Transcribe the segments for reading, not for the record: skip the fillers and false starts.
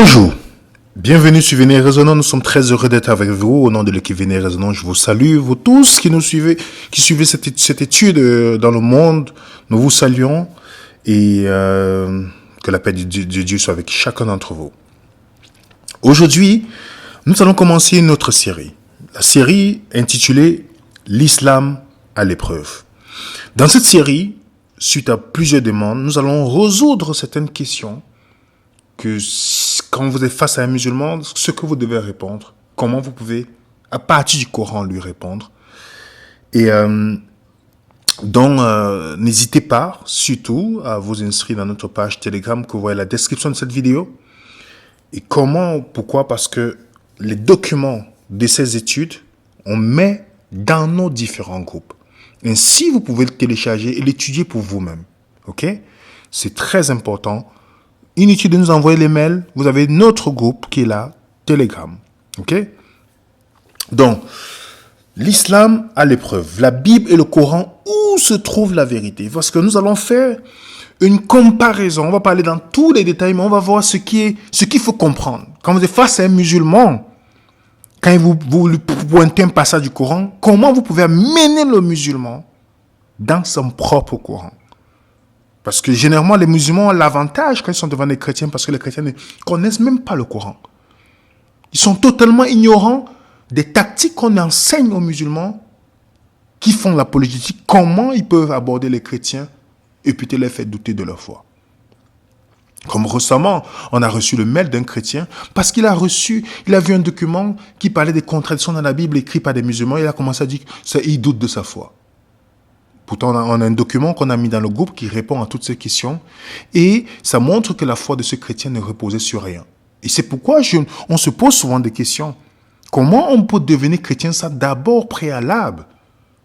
Bonjour, bienvenue sur Venez Résonnant. Nous sommes très heureux d'être avec vous. Au nom de l'équipe Venez Résonnant, je vous salue. Vous tous qui nous suivez, qui suivez cette étude dans le monde, nous vous saluons et que la paix de Dieu soit avec chacun d'entre vous. Aujourd'hui, nous allons commencer notre série. La série intitulée L'Islam à l'épreuve. Dans cette série, suite à plusieurs demandes, nous allons résoudre certaines questions que quand vous êtes face à un musulman, ce que vous devez répondre, comment vous pouvez, à partir du Coran, lui répondre. Et donc, n'hésitez pas, surtout, à vous inscrire dans notre page Telegram que vous voyez la description de cette vidéo. Et comment, pourquoi? Parce que les documents de ces études, on met dans nos différents groupes. Ainsi, vous pouvez le télécharger et l'étudier pour vous-même. OK? C'est très important. Inutile de nous envoyer les mails. Vous avez notre groupe qui est là, Telegram. OK? Donc, l'islam à l'épreuve. La Bible et le Coran, où se trouve la vérité? Parce que nous allons faire une comparaison. On va parler dans tous les détails, mais on va voir ce qu'il faut comprendre. Quand vous êtes face à un musulman, quand vous lui pointez un passage du Coran, comment vous pouvez amener le musulman dans son propre Coran? Parce que généralement, les musulmans ont l'avantage quand ils sont devant les chrétiens, parce que les chrétiens ne connaissent même pas le Coran. Ils sont totalement ignorants des tactiques qu'on enseigne aux musulmans qui font l'apologétique, comment ils peuvent aborder les chrétiens et peut-être les faire douter de leur foi. Comme récemment, on a reçu le mail d'un chrétien parce qu'il a vu un document qui parlait des contradictions dans la Bible écrit par des musulmans. Il a commencé à dire qu'il doute de sa foi. Pourtant, on a un document qu'on a mis dans le groupe qui répond à toutes ces questions et ça montre que la foi de ce chrétien ne reposait sur rien. Et c'est pourquoi on se pose souvent des questions. Comment on peut devenir chrétien sans d'abord préalable,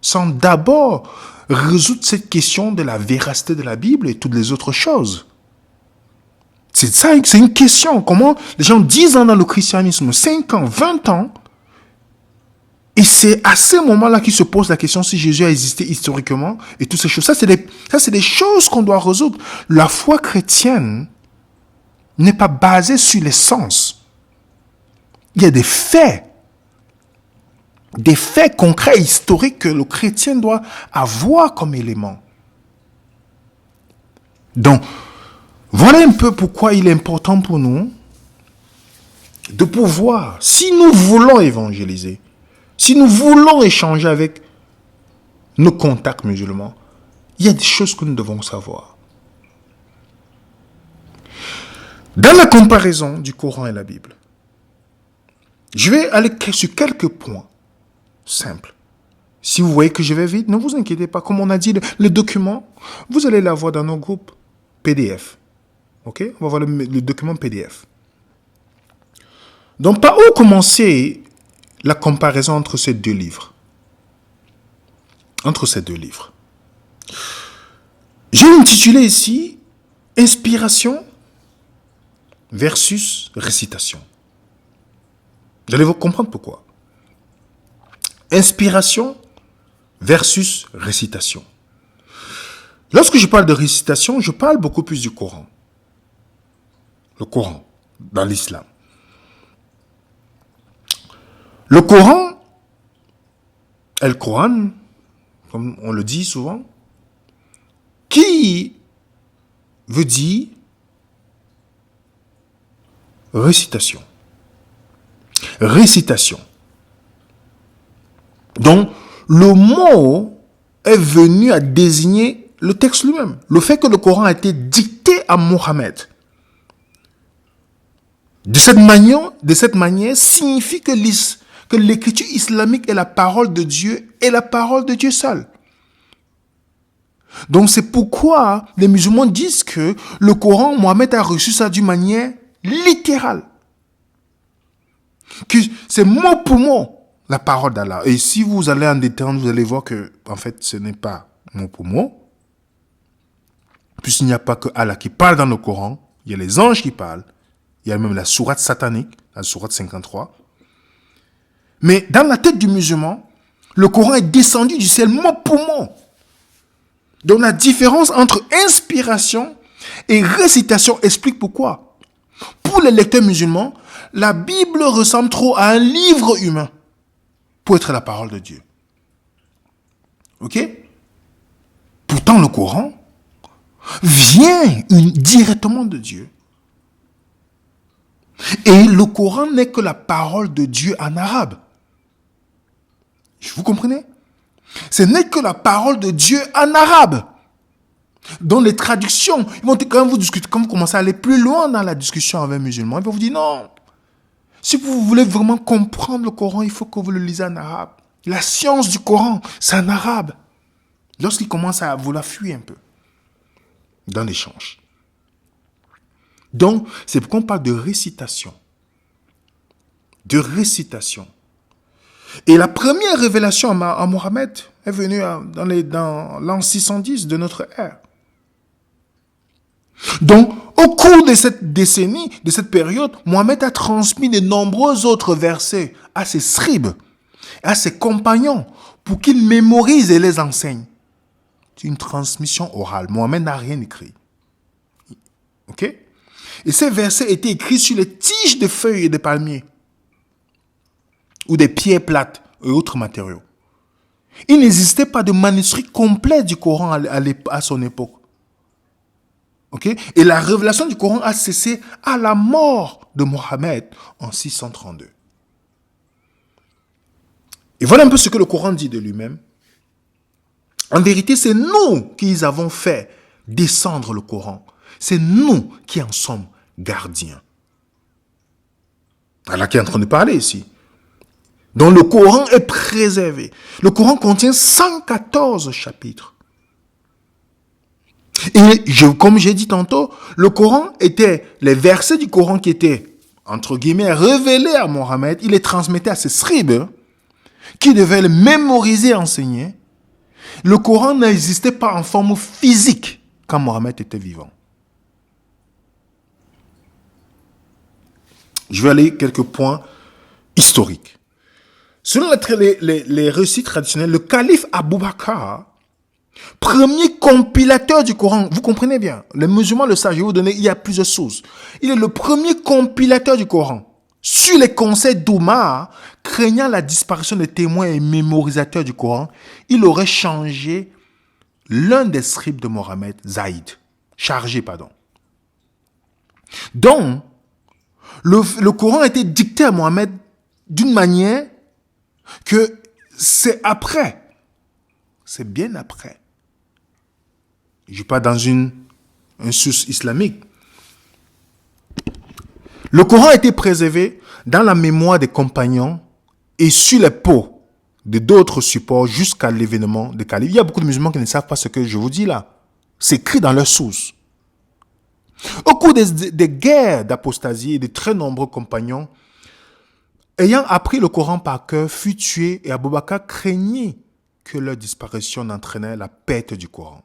sans d'abord résoudre cette question de la véracité de la Bible et toutes les autres choses? C'est ça, c'est une question. Comment les gens 10 ans dans le christianisme, 5 ans, 20 ans, et c'est à ce moment-là qu'ils se posent la question si Jésus a existé historiquement et toutes ces choses. Ça, c'est des choses qu'on doit résoudre. La foi chrétienne n'est pas basée sur les sens. Il y a des faits concrets, historiques que le chrétien doit avoir comme élément. Donc, voilà un peu pourquoi il est important pour nous de pouvoir, si nous voulons évangéliser, si nous voulons échanger avec nos contacts musulmans, il y a des choses que nous devons savoir. Dans la comparaison du Coran et la Bible, je vais aller sur quelques points simples. Si vous voyez que je vais vite, ne vous inquiétez pas. Comme on a dit, le document, vous allez l'avoir dans nos groupes PDF. OK? On va voir le document PDF. Donc, par où commencer la comparaison entre ces deux livres? J'ai intitulé ici Inspiration versus récitation. Vous allez vous comprendre pourquoi. Inspiration versus récitation. Lorsque je parle de récitation, je parle beaucoup plus du Coran. Le Coran, dans l'islam. Le Coran, Al-Quran, comme on le dit souvent, qui veut dire récitation. Récitation. Donc, le mot est venu à désigner le texte lui-même. Le fait que le Coran a été dicté à Mohammed. De cette manière, signifie que l'écriture islamique est la parole de Dieu et la parole de Dieu seul. Donc c'est pourquoi les musulmans disent que le Coran, Mohammed a reçu ça d'une manière littérale. Que c'est mot pour mot la parole d'Allah. Et si vous allez en détail, vous allez voir que en fait ce n'est pas mot pour mot. Puisqu'il n'y a pas que Allah qui parle dans le Coran, il y a les anges qui parlent. Il y a même la sourate satanique, la sourate 53. Mais dans la tête du musulman, le Coran est descendu du ciel mot pour mot. Donc la différence entre inspiration et récitation explique pourquoi. Pour pour les lecteurs musulmans, la Bible ressemble trop à un livre humain pour être la parole de Dieu. Ok? Pourtant, le Coran vient directement de Dieu. Et le Coran n'est que la parole de Dieu en arabe. Vous comprenez? Ce n'est que la parole de Dieu en arabe. Dans les traductions, quand vous commencez à aller plus loin dans la discussion avec les musulmans, ils vont vous dire non. Si vous voulez vraiment comprendre le Coran, il faut que vous le lisez en arabe. La science du Coran, c'est en arabe. Lorsqu'il commence à vouloir fuir un peu dans l'échange. Donc, c'est pourquoi on parle de récitation. De récitation. Et la première révélation à Mohammed est venue dans l'an 610 de notre ère. Donc, au cours de cette décennie, de cette période, Mohammed a transmis de nombreux autres versets à ses scribes, à ses compagnons, pour qu'ils mémorisent et les enseignent. C'est une transmission orale. Mohammed n'a rien écrit. Ok? Et ces versets étaient écrits sur les tiges de feuilles et de palmiers, ou des pierres plates et autres matériaux. Il n'existait pas de manuscrit complet du Coran à son époque. Okay? Et la révélation du Coran a cessé à la mort de Mohammed en 632. Et voilà un peu ce que le Coran dit de lui-même. En vérité, c'est nous qui avons fait descendre le Coran. C'est nous qui en sommes gardiens. Allah qui est en train de parler ici. Donc le Coran est préservé. Le Coran contient 114 chapitres. Et comme j'ai dit tantôt, le Coran était, les versets du Coran qui étaient, entre guillemets, révélés à Mohammed, il les transmettait à ses scribes, qui devaient les mémoriser et enseigner. Le Coran n'existait pas en forme physique quand Mohammed était vivant. Je vais aller quelques points historiques. Selon les récits traditionnels, le calife Abu Bakr, premier compilateur du Coran, vous comprenez bien, les musulmans le savent, je vais vous donner, il y a plusieurs sources. Il est le premier compilateur du Coran. Sur les conseils d'Omar, craignant la disparition des témoins et mémorisateurs du Coran, il aurait changé l'un des scribes de Mohammed, Donc, le Coran a été dicté à Mohammed d'une manière que c'est après, c'est bien après. Je ne suis pas dans une source islamique. Le Coran a été préservé dans la mémoire des compagnons et sur les peaux de d'autres supports jusqu'à l'événement de Calife. Il y a beaucoup de musulmans qui ne savent pas ce que je vous dis là. C'est écrit dans leurs sources. Au cours des guerres d'apostasie, de très nombreux compagnons, ayant appris le Coran par cœur, furent tués et Abu Bakr craignait que leur disparition n'entraînait la perte du Coran.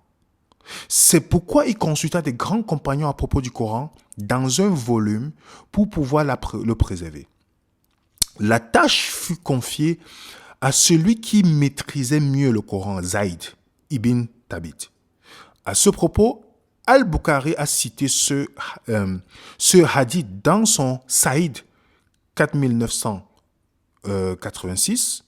C'est pourquoi il consulta des grands compagnons à propos du Coran dans un volume pour pouvoir le préserver. La tâche fut confiée à celui qui maîtrisait mieux le Coran, Zayd ibn Thabit. À ce propos, Al-Bukhari a cité ce hadith dans son Saïd 4986.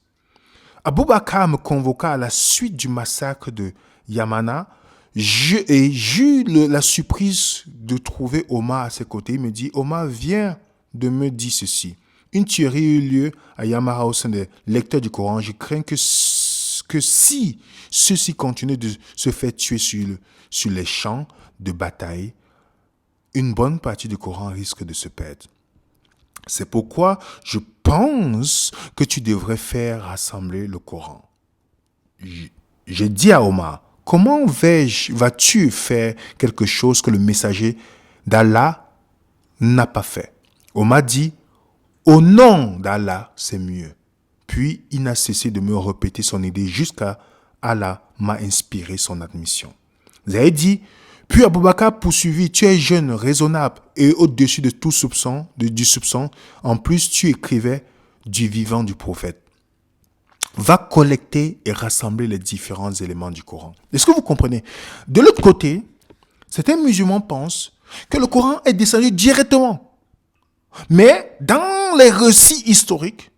Abu Bakr me convoqua à la suite du massacre de Yamana et j'eus la surprise de trouver Omar à ses côtés. Il me dit, Omar vient de me dire ceci. Une tuerie eut lieu à Yamara au sein des lecteurs du Coran. Je crains que si ceux-ci continuent de se faire tuer sur les champs de bataille, une bonne partie du Coran risque de se perdre. C'est pourquoi je pense que tu devrais faire rassembler le Coran. J'ai dit à Omar, comment vas-tu faire quelque chose que le messager d'Allah n'a pas fait? Omar dit, au nom d'Allah, c'est mieux. Puis il n'a cessé de me répéter son idée jusqu'à Allah m'a inspiré son admission. Zayd dit, puis Abu Bakr poursuivit, tu es jeune, raisonnable et au-dessus de tout soupçon, du soupçon. En plus, tu écrivais du vivant du prophète. Va collecter et rassembler les différents éléments du Coran. Est-ce que vous comprenez? De l'autre côté, certains musulmans pensent que le Coran est descendu directement Mais dans les récits historiques,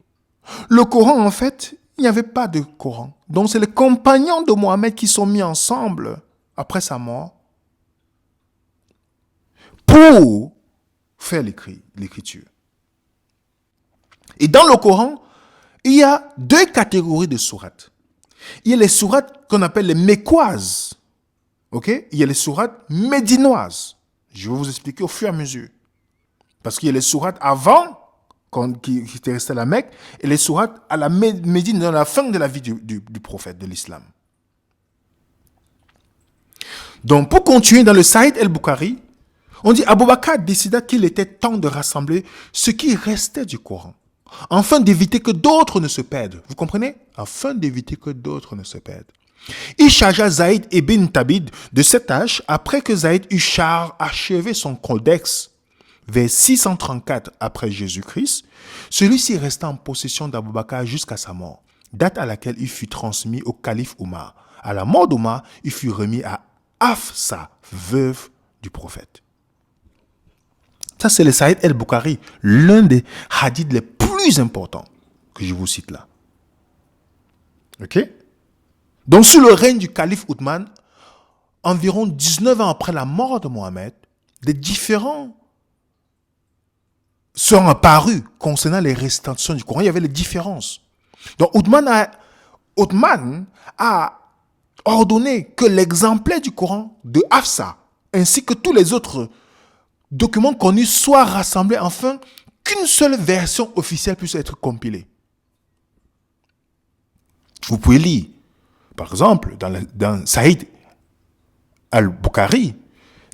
le Coran, en fait, il n'y avait pas de Coran. Donc, c'est les compagnons de Mohammed qui sont mis ensemble après sa mort pour faire l'écriture. Et dans le Coran, il y a deux catégories de sourates. Il y a les sourates qu'on appelle les mécoises. Okay? Il y a les sourates médinoises. Je vais vous expliquer au fur et à mesure. Parce qu'il y a les sourates avant, qui étaient restées à la Mecque, et les sourates à la Médine, dans la fin de la vie du prophète de l'islam. Donc, pour continuer dans le Sahih el-Bukhari, on dit Abu Bakr décida qu'il était temps de rassembler ce qui restait du Coran, afin d'éviter que d'autres ne se perdent. Vous comprenez? Afin d'éviter que d'autres ne se perdent. Il chargea Zaïd ibn Thabit de cette tâche après que Zaïd eut achevé son codex vers 634 après Jésus-Christ. Celui-ci resta en possession d'Abu Bakr jusqu'à sa mort, date à laquelle il fut transmis au calife Omar. À la mort d'Omar, il fut remis à Hafsa, veuve du prophète. Ça, c'est le Sahih el-Bukhari, l'un des hadiths les plus importants que je vous cite là. Ok? Donc, sous le règne du calife Othman, environ 19 ans après la mort de Mohammed, des différents sont apparus concernant les récitations du Coran. Il y avait les différences. Donc, Othman a ordonné que l'exemplaire du Coran de Hafsa, ainsi que tous les autres documents connus, soient rassemblés afin qu'une seule version officielle puisse être compilée. Vous pouvez lire, par exemple, dans Sahih al-Bukhari,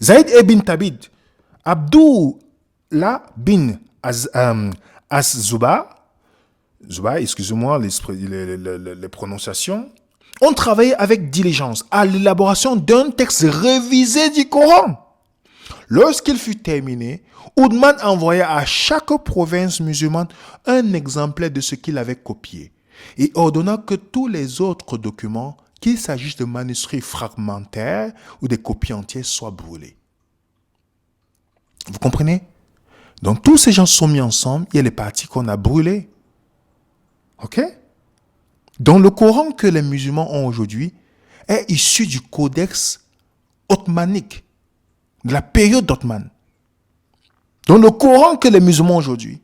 Zaïd ibn Thabit, Abdullah bin Az-Zuba, excusez-moi les prononciations, ont travaillé avec diligence à l'élaboration d'un texte révisé du Coran. Lorsqu'il fut terminé, Othman envoya à chaque province musulmane un exemplaire de ce qu'il avait copié et ordonna que tous les autres documents, qu'il s'agisse de manuscrits fragmentaires ou des copies entières, soient brûlés. Vous comprenez? Donc tous ces gens sont mis ensemble, il y a les parties qu'on a brûlées. Ok? Donc le Coran que les musulmans ont aujourd'hui est issu du codex ottomanique, de la période d'Othman. Donc le Coran que les musulmans ont aujourd'hui,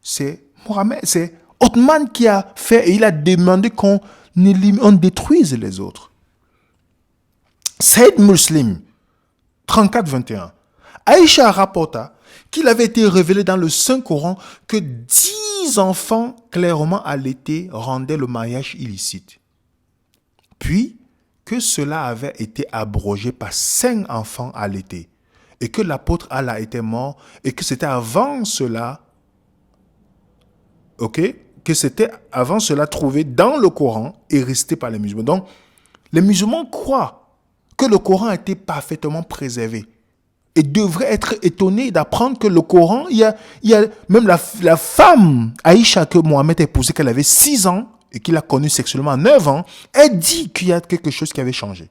c'est Mohammed, c'est Othman qui a fait et il a demandé qu'on détruise les autres. Saïd Muslim, 34-21. Aïcha rapporta qu'il avait été révélé dans le Saint-Coran que 10 enfants clairement allaités rendaient le mariage illicite. Puis, que cela avait été abrogé par 5 enfants allaités et que l'apôtre Allah était mort et que c'était avant cela, que c'était avant cela trouvé dans le Coran et resté par les musulmans. Donc, les musulmans croient que le Coran a été parfaitement préservé et devraient être étonnés d'apprendre que le Coran, il y a même la femme Aïcha que Mohammed a épousée, qu'elle avait 6 ans et qu'il a connue sexuellement à 9 ans, elle dit qu'il y a quelque chose qui avait changé.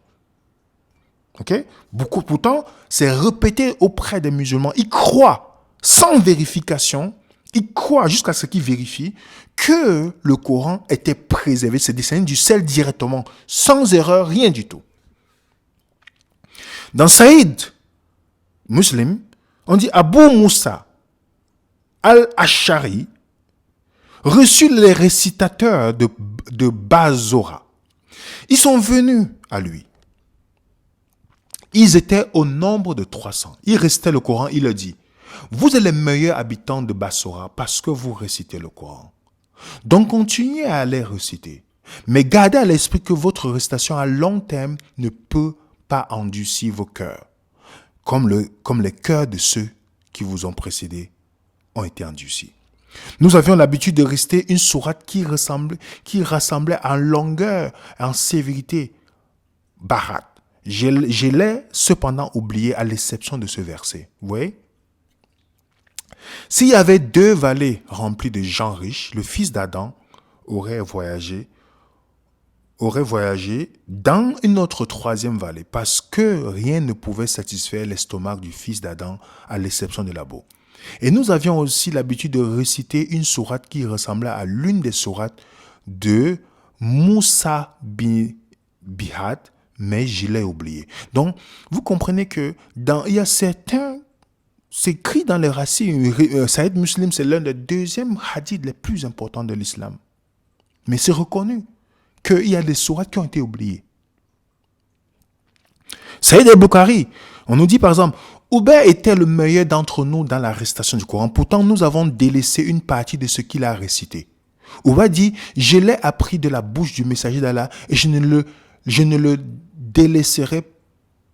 Ok? Beaucoup, pourtant, c'est répété auprès des musulmans. Ils croient, sans vérification, ils croient jusqu'à ce qu'ils vérifient que le Coran était préservé, c'est descendu du ciel directement, sans erreur, rien du tout. Dans Saïd Muslim, on dit Abu Moussa al-Ash'ari reçut les récitateurs de Bazora. Ils sont venus à lui. Ils étaient au nombre de 300. Il récitait le Coran, il leur dit, vous êtes les meilleurs habitants de Bassora parce que vous récitez le Coran. Donc continuez à les réciter. Mais gardez à l'esprit que votre récitation à long terme ne peut pas endurcir vos cœurs, comme les cœurs de ceux qui vous ont précédés ont été endurcis. Nous avions l'habitude de réciter une sourate qui rassemblait en longueur, en sévérité, Barat. Je l'ai cependant oublié à l'exception de ce verset. Vous voyez? S'il y avait 2 vallées remplies de gens riches, le fils d'Adam aurait voyagé dans une autre 3e vallée parce que rien ne pouvait satisfaire l'estomac du fils d'Adam à l'exception de la boue. Et nous avions aussi l'habitude de réciter une sourate qui ressemblait à l'une des sourates de Moussa bin Bihad, mais je l'ai oublié. Donc, vous comprenez que il y a certains, c'est écrit dans les racines, Sahih Muslim, c'est l'un des deuxièmes hadiths les plus importants de l'islam. Mais c'est reconnu qu'il y a des sourates qui ont été oubliées. Saïd al-Bukhari, on nous dit par exemple, Ubay était le meilleur d'entre nous dans la récitation du Coran. Pourtant, nous avons délaissé une partie de ce qu'il a récité. Ubay dit, je l'ai appris de la bouche du messager d'Allah et je ne le délaisserai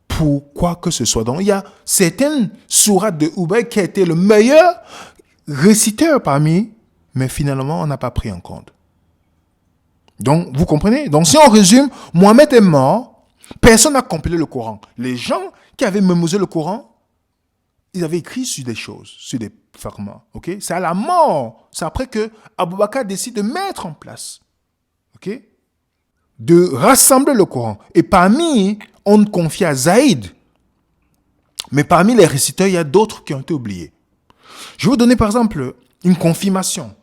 pour quoi que ce soit. Donc, il y a certaines sourates de Ubay qui a été le meilleur réciteur parmi, mais finalement, on n'a pas pris en compte. Donc, vous comprenez? Donc, si on résume, Mohammed est mort, personne n'a compilé le Coran. Les gens qui avaient mémorisé le Coran, ils avaient écrit sur des choses, sur des fragments. Okay? C'est à la mort, c'est après que Abu Bakr décide de mettre en place, okay? De rassembler le Coran. Et parmi, on confie à Zaïd. Mais parmi les réciteurs, il y a d'autres qui ont été oubliés. Je vais vous donner par exemple une confirmation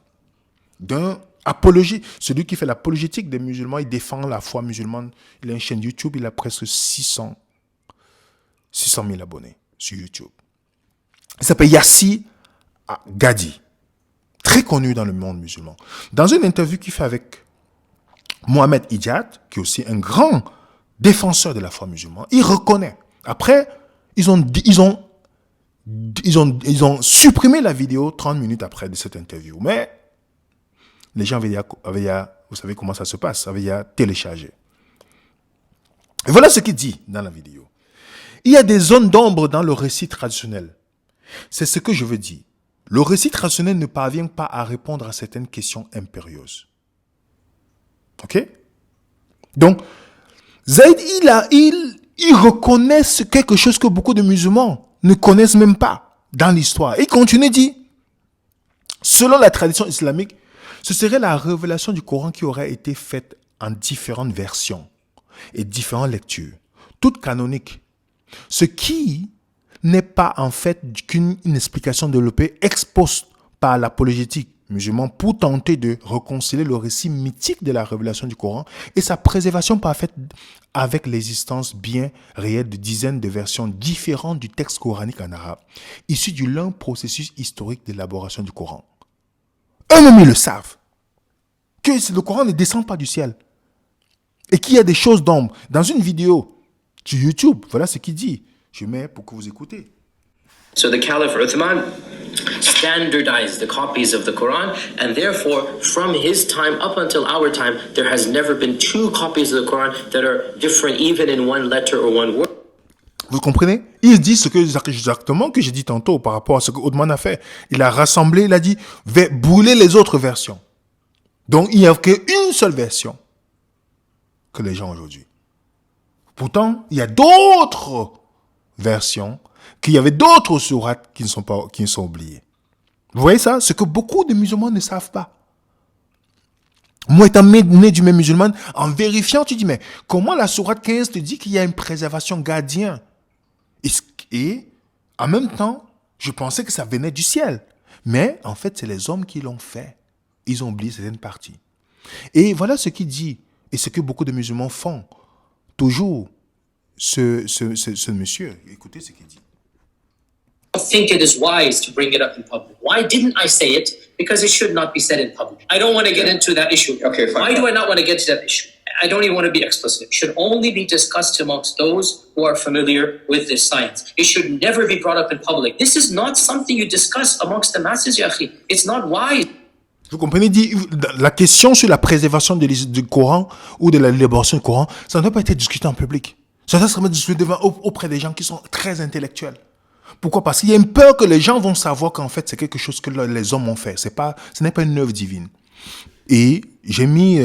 d'un apologie, celui qui fait l'apologétique des musulmans, il défend la foi musulmane. Il a une chaîne YouTube, il a presque 600 000 abonnés sur YouTube. Il s'appelle Yassi Gadi, très connu dans le monde musulman. Dans une interview qu'il fait avec Mohamed Ijad, qui est aussi un grand défenseur de la foi musulmane, il reconnaît. Après, ils ont supprimé la vidéo 30 minutes après de cette interview. Mais les gens avaient vous savez comment ça se passe, avaient téléchargé. Et voilà ce qu'il dit dans la vidéo. Il y a des zones d'ombre dans le récit traditionnel. C'est ce que je veux dire. Le récit traditionnel ne parvient pas à répondre à certaines questions impérieuses. Ok? Donc, Zaïd, il reconnaît quelque chose que beaucoup de musulmans ne connaissent même pas dans l'histoire. Il continue, dit, selon la tradition islamique, ce serait la révélation du Coran qui aurait été faite en différentes versions et différentes lectures, toutes canoniques. Ce qui n'est pas en fait qu'une explication développée ex post par l'apologétique musulmane pour tenter de réconcilier le récit mythique de la révélation du Coran et sa préservation parfaite avec l'existence bien réelle de dizaines de versions différentes du texte coranique en arabe, issues du long processus historique d'élaboration du Coran. Eux-mêmes, ils le savent, que le Coran ne descend pas du ciel et qu'il y a des choses d'ombre. Dans une vidéo sur YouTube, voilà ce qu'il dit. Je mets pour que vous écoutez. So the Caliph Uthman standardized the copies of the Quran, and therefore, from his time up until our time, there has never been two copies of the Quran that are different, even in one letter or one word. Vous comprenez? Il dit ce que exactement que j'ai dit tantôt par rapport à ce que Uthman a fait. Il a rassemblé, il a dit, brûler les autres versions. Donc, il n'y a qu'une seule version que les gens aujourd'hui. Pourtant, il y a d'autres versions, qu'il y avait d'autres sourates qui sont oubliées. Vous voyez ça? Ce que beaucoup de musulmans ne savent pas. Moi, étant né du même musulman, en vérifiant, tu dis, mais comment la sourate 15 te dit qu'il y a une préservation gardien? Et en même temps, je pensais que ça venait du ciel. Mais en fait, c'est les hommes qui l'ont fait. Ils ont oublié certaines parties. Et voilà ce qu'il dit, et ce que beaucoup de musulmans font. Toujours, ce monsieur, écoutez ce qu'il dit. I think it is wise to bring it up in public. Why didn't I say it? Because it should not be said in public. I don't want to get into that issue. Okay, fine. Why do I not want to get to that issue? I don't even want to be explicit. It should only be discussed amongst those who are familiar with this science. It should never be brought up in public. This is not something you discuss amongst the masses, ya akhi. It's not wise. Vous comprenez, dit, la question sur la préservation du Coran ou de la libération du Coran, ça ne doit pas être discuté en public. Ça doit être discuté auprès des gens qui sont très intellectuels. Pourquoi? Parce qu'il y a une peur que les gens vont savoir qu'en fait, c'est quelque chose que les hommes ont fait. Ce n'est pas une œuvre divine. Et j'ai mis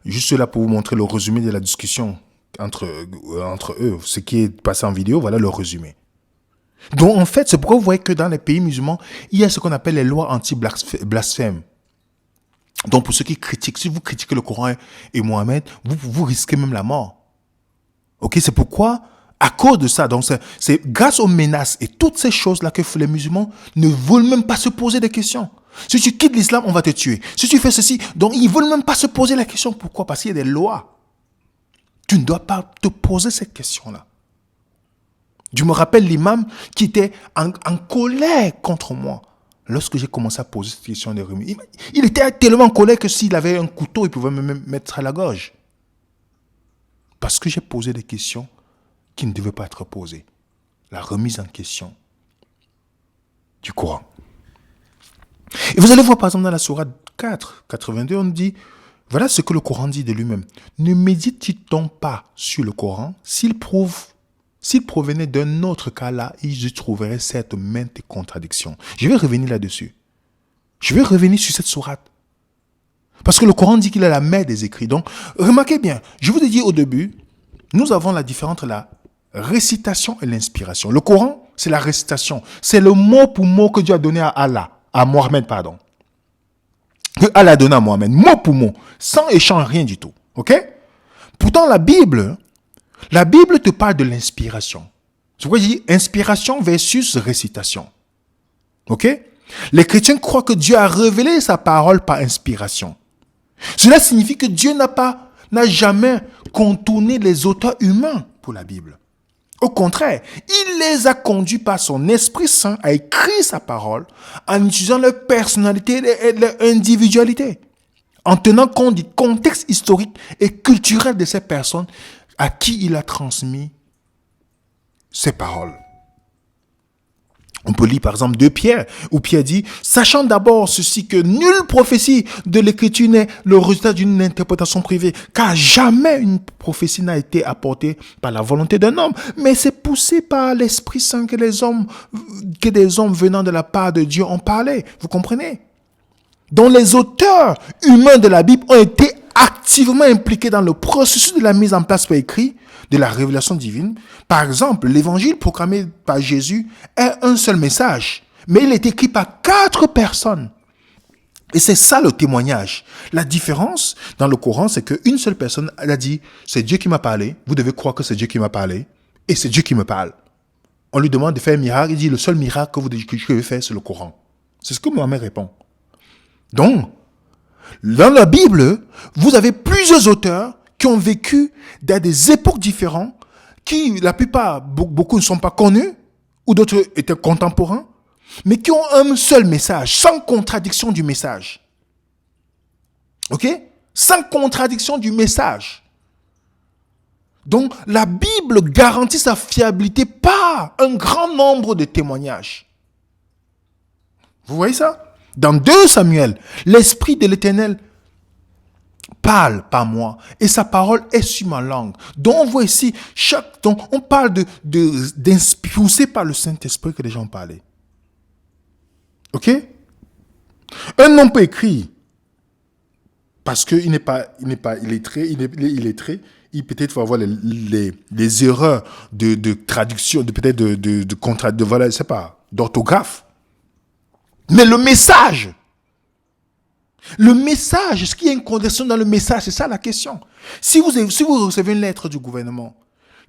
juste là pour vous montrer le résumé de la discussion entre eux. Ce qui est passé en vidéo, voilà le résumé. Donc, en fait, c'est pourquoi vous voyez que dans les pays musulmans, il y a ce qu'on appelle les lois anti-blasphème. Donc, pour ceux qui critiquent, si vous critiquez le Coran et Mohammed, vous risquez même la mort. Ok, c'est pourquoi À cause de ça, donc c'est grâce aux menaces et toutes ces choses-là que les musulmans ne veulent même pas se poser des questions. Si tu quittes l'islam, on va te tuer. Si tu fais ceci, donc ils ne veulent même pas se poser la question. Pourquoi? Parce qu'il y a des lois. Tu ne dois pas te poser cette question-là. Je me rappelle l'imam qui était en colère contre moi lorsque j'ai commencé à poser cette question des remises. Il était tellement en colère que s'il avait un couteau, il pouvait me mettre à la gorge. Parce que j'ai posé des questions qui ne devaient pas être posées. La remise en question du Coran. Et vous allez voir par exemple dans la sourate 4, 82, on dit, voilà ce que le Coran dit de lui-même. Ne médite-t-on pas sur le Coran s'il provenait d'un autre cas là, il trouverait cette maintes contradictions. Je vais revenir là-dessus. Je vais revenir sur cette sourate. Parce que le Coran dit qu'il est la mère des écrits. Donc, remarquez bien, je vous ai dit au début, nous avons la différence entre la récitation et l'inspiration. Le Coran, c'est la récitation. C'est le mot pour mot que Dieu a donné à Allah, à Mohammed, pardon. Que Allah a donné à Mohammed, mot pour mot, sans échange, rien du tout. Ok? Pourtant, la Bible te parle de l'inspiration. C'est pourquoi je dis inspiration versus récitation. Ok? Les chrétiens croient que Dieu a révélé sa parole par inspiration. Cela signifie que Dieu n'a jamais contourné les auteurs humains pour la Bible. Au contraire, il les a conduits par son Esprit Saint à écrire sa parole en utilisant leur personnalité et leur individualité, en tenant compte du contexte historique et culturel de ces personnes à qui il a transmis ces paroles. On peut lire par exemple 2 Pierre, où Pierre dit « Sachant d'abord ceci que nulle prophétie de l'Écriture n'est le résultat d'une interprétation privée, car jamais une prophétie n'a été apportée par la volonté d'un homme, mais c'est poussé par l'Esprit Saint que des hommes venant de la part de Dieu ont parlé. » Vous comprenez? Donc les auteurs humains de la Bible ont été activement impliqués dans le processus de la mise en place par écrit de la révélation divine. Par exemple, l'évangile proclamé par Jésus est un seul message, mais il est écrit par 4 personnes. Et c'est ça le témoignage. La différence dans le Coran, c'est qu'une seule personne elle a dit, c'est Dieu qui m'a parlé, vous devez croire que c'est Dieu qui m'a parlé, et c'est Dieu qui me parle. On lui demande de faire un miracle, il dit, le seul miracle que je vais faire, c'est le Coran. C'est ce que Mohammed répond. Donc, dans la Bible, vous avez plusieurs auteurs qui ont vécu dans des époques différentes, qui, la plupart, beaucoup ne sont pas connus, ou d'autres étaient contemporains, mais qui ont un seul message, sans contradiction du message. Ok? Sans contradiction du message. Donc, la Bible garantit sa fiabilité par un grand nombre de témoignages. Vous voyez ça? Dans 2 Samuel, l'Esprit de l'Éternel parle par moi et sa parole est sur ma langue. Donc on voit ici, donc on parle d'inspiré par le Saint-Esprit que les gens parlaient. Ok? Un homme peut écrire parce qu'il n'est pas illettré, il peut-être va avoir les erreurs de traduction, peut-être de voilà, je sais pas, d'orthographe. Mais le message, est-ce qu'il y a une condamnation dans le message? C'est ça la question. Si vous recevez une lettre du gouvernement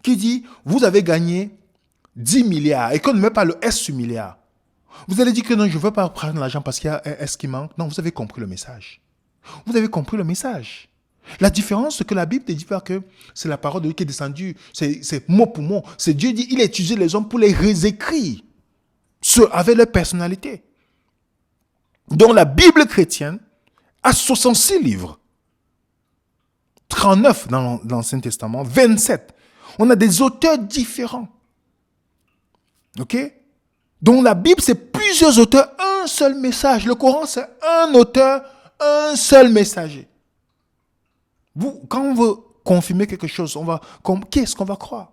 qui dit vous avez gagné 10 milliards et qu'on ne met pas le S sur milliard, vous allez dire que non, je ne veux pas prendre l'argent parce qu'il y a un S qui manque. Non, vous avez compris le message. Vous avez compris le message. La différence, c'est que la Bible ne dit pas que c'est la parole de Dieu qui est descendue, c'est mot pour mot. C'est Dieu dit, il a utilisé les hommes pour les réécrire avec leur personnalité. Donc la Bible chrétienne a 66 livres, 39 dans l'Ancien Testament, 27. On a des auteurs différents. Ok? Donc la Bible, c'est plusieurs auteurs, un seul message. Le Coran, c'est un auteur, un seul messager. Quand on veut confirmer quelque chose, qu'est-ce qu'on va croire?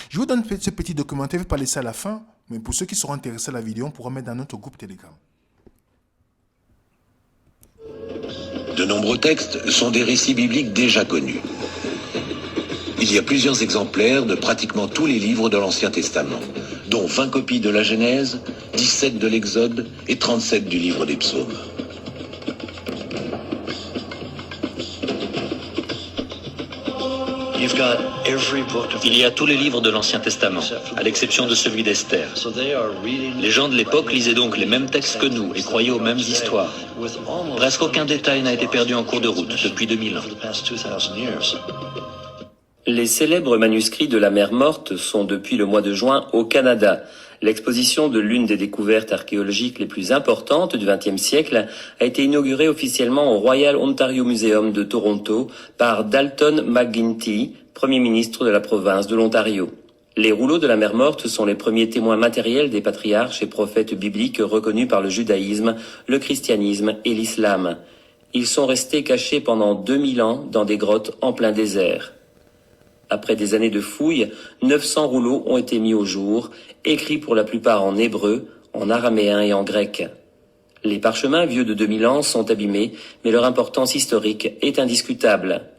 Je vous donne ce petit documentaire, je ne vais pas laisser à la fin, mais pour ceux qui seront intéressés à la vidéo, on pourra mettre dans notre groupe Telegram. De nombreux textes sont des récits bibliques déjà connus. Il y a plusieurs exemplaires de pratiquement tous les livres de l'Ancien Testament, dont 20 copies de la Genèse, 17 de l'Exode et 37 du livre des Psaumes. Il y a tous les livres de l'Ancien Testament, à l'exception de celui d'Esther. Les gens de l'époque lisaient donc les mêmes textes que nous et croyaient aux mêmes histoires. Presque aucun détail n'a été perdu en cours de route depuis 2000 ans. Les célèbres manuscrits de la mer Morte sont depuis le mois de juin au Canada. L'exposition de l'une des découvertes archéologiques les plus importantes du XXe siècle a été inaugurée officiellement au Royal Ontario Museum de Toronto par Dalton McGuinty, Premier ministre de la province de l'Ontario. Les rouleaux de la mer Morte sont les premiers témoins matériels des patriarches et prophètes bibliques reconnus par le judaïsme, le christianisme et l'islam. Ils sont restés cachés pendant 2000 ans dans des grottes en plein désert. Après des années de fouilles, 900 rouleaux ont été mis au jour, écrits pour la plupart en hébreu, en araméen et en grec. Les parchemins vieux de 2000 ans sont abîmés, mais leur importance historique est indiscutable.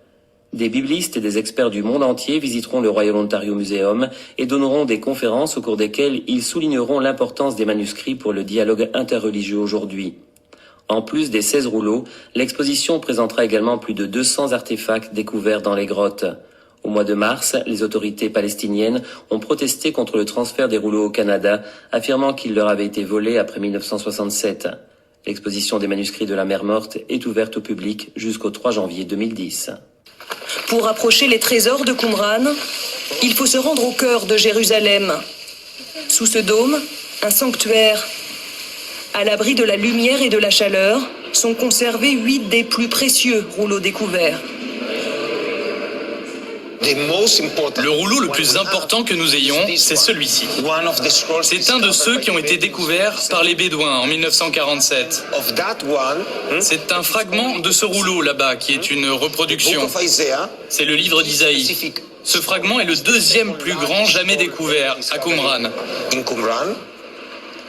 Des biblistes et des experts du monde entier visiteront le Royal Ontario Museum et donneront des conférences au cours desquelles ils souligneront l'importance des manuscrits pour le dialogue interreligieux aujourd'hui. En plus des 16 rouleaux, l'exposition présentera également plus de 200 artefacts découverts dans les grottes. Au mois de mars, les autorités palestiniennes ont protesté contre le transfert des rouleaux au Canada, affirmant qu'ils leur avaient été volés après 1967. L'exposition des manuscrits de la mer Morte est ouverte au public jusqu'au 3 janvier 2010. Pour approcher les trésors de Qumran, il faut se rendre au cœur de Jérusalem. Sous ce dôme, un sanctuaire. À l'abri de la lumière et de la chaleur, sont conservés 8 des plus précieux rouleaux découverts. Le rouleau le plus important que nous ayons, c'est celui-ci. C'est un de ceux qui ont été découverts par les Bédouins en 1947. C'est un fragment de ce rouleau là-bas qui est une reproduction. C'est le livre d'Isaïe. Ce fragment est le deuxième plus grand jamais découvert à Qumran.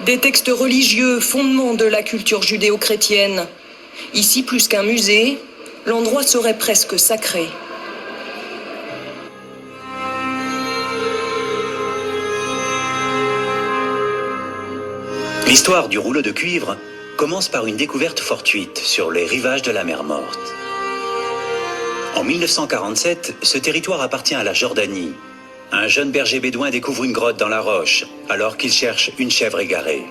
Des textes religieux, fondement de la culture judéo-chrétienne. Ici, plus qu'un musée, l'endroit serait presque sacré. L'histoire du rouleau de cuivre commence par une découverte fortuite sur les rivages de la mer Morte. En 1947, ce territoire appartient à la Jordanie. Un jeune berger bédouin découvre une grotte dans la roche, alors qu'il cherche une chèvre égarée.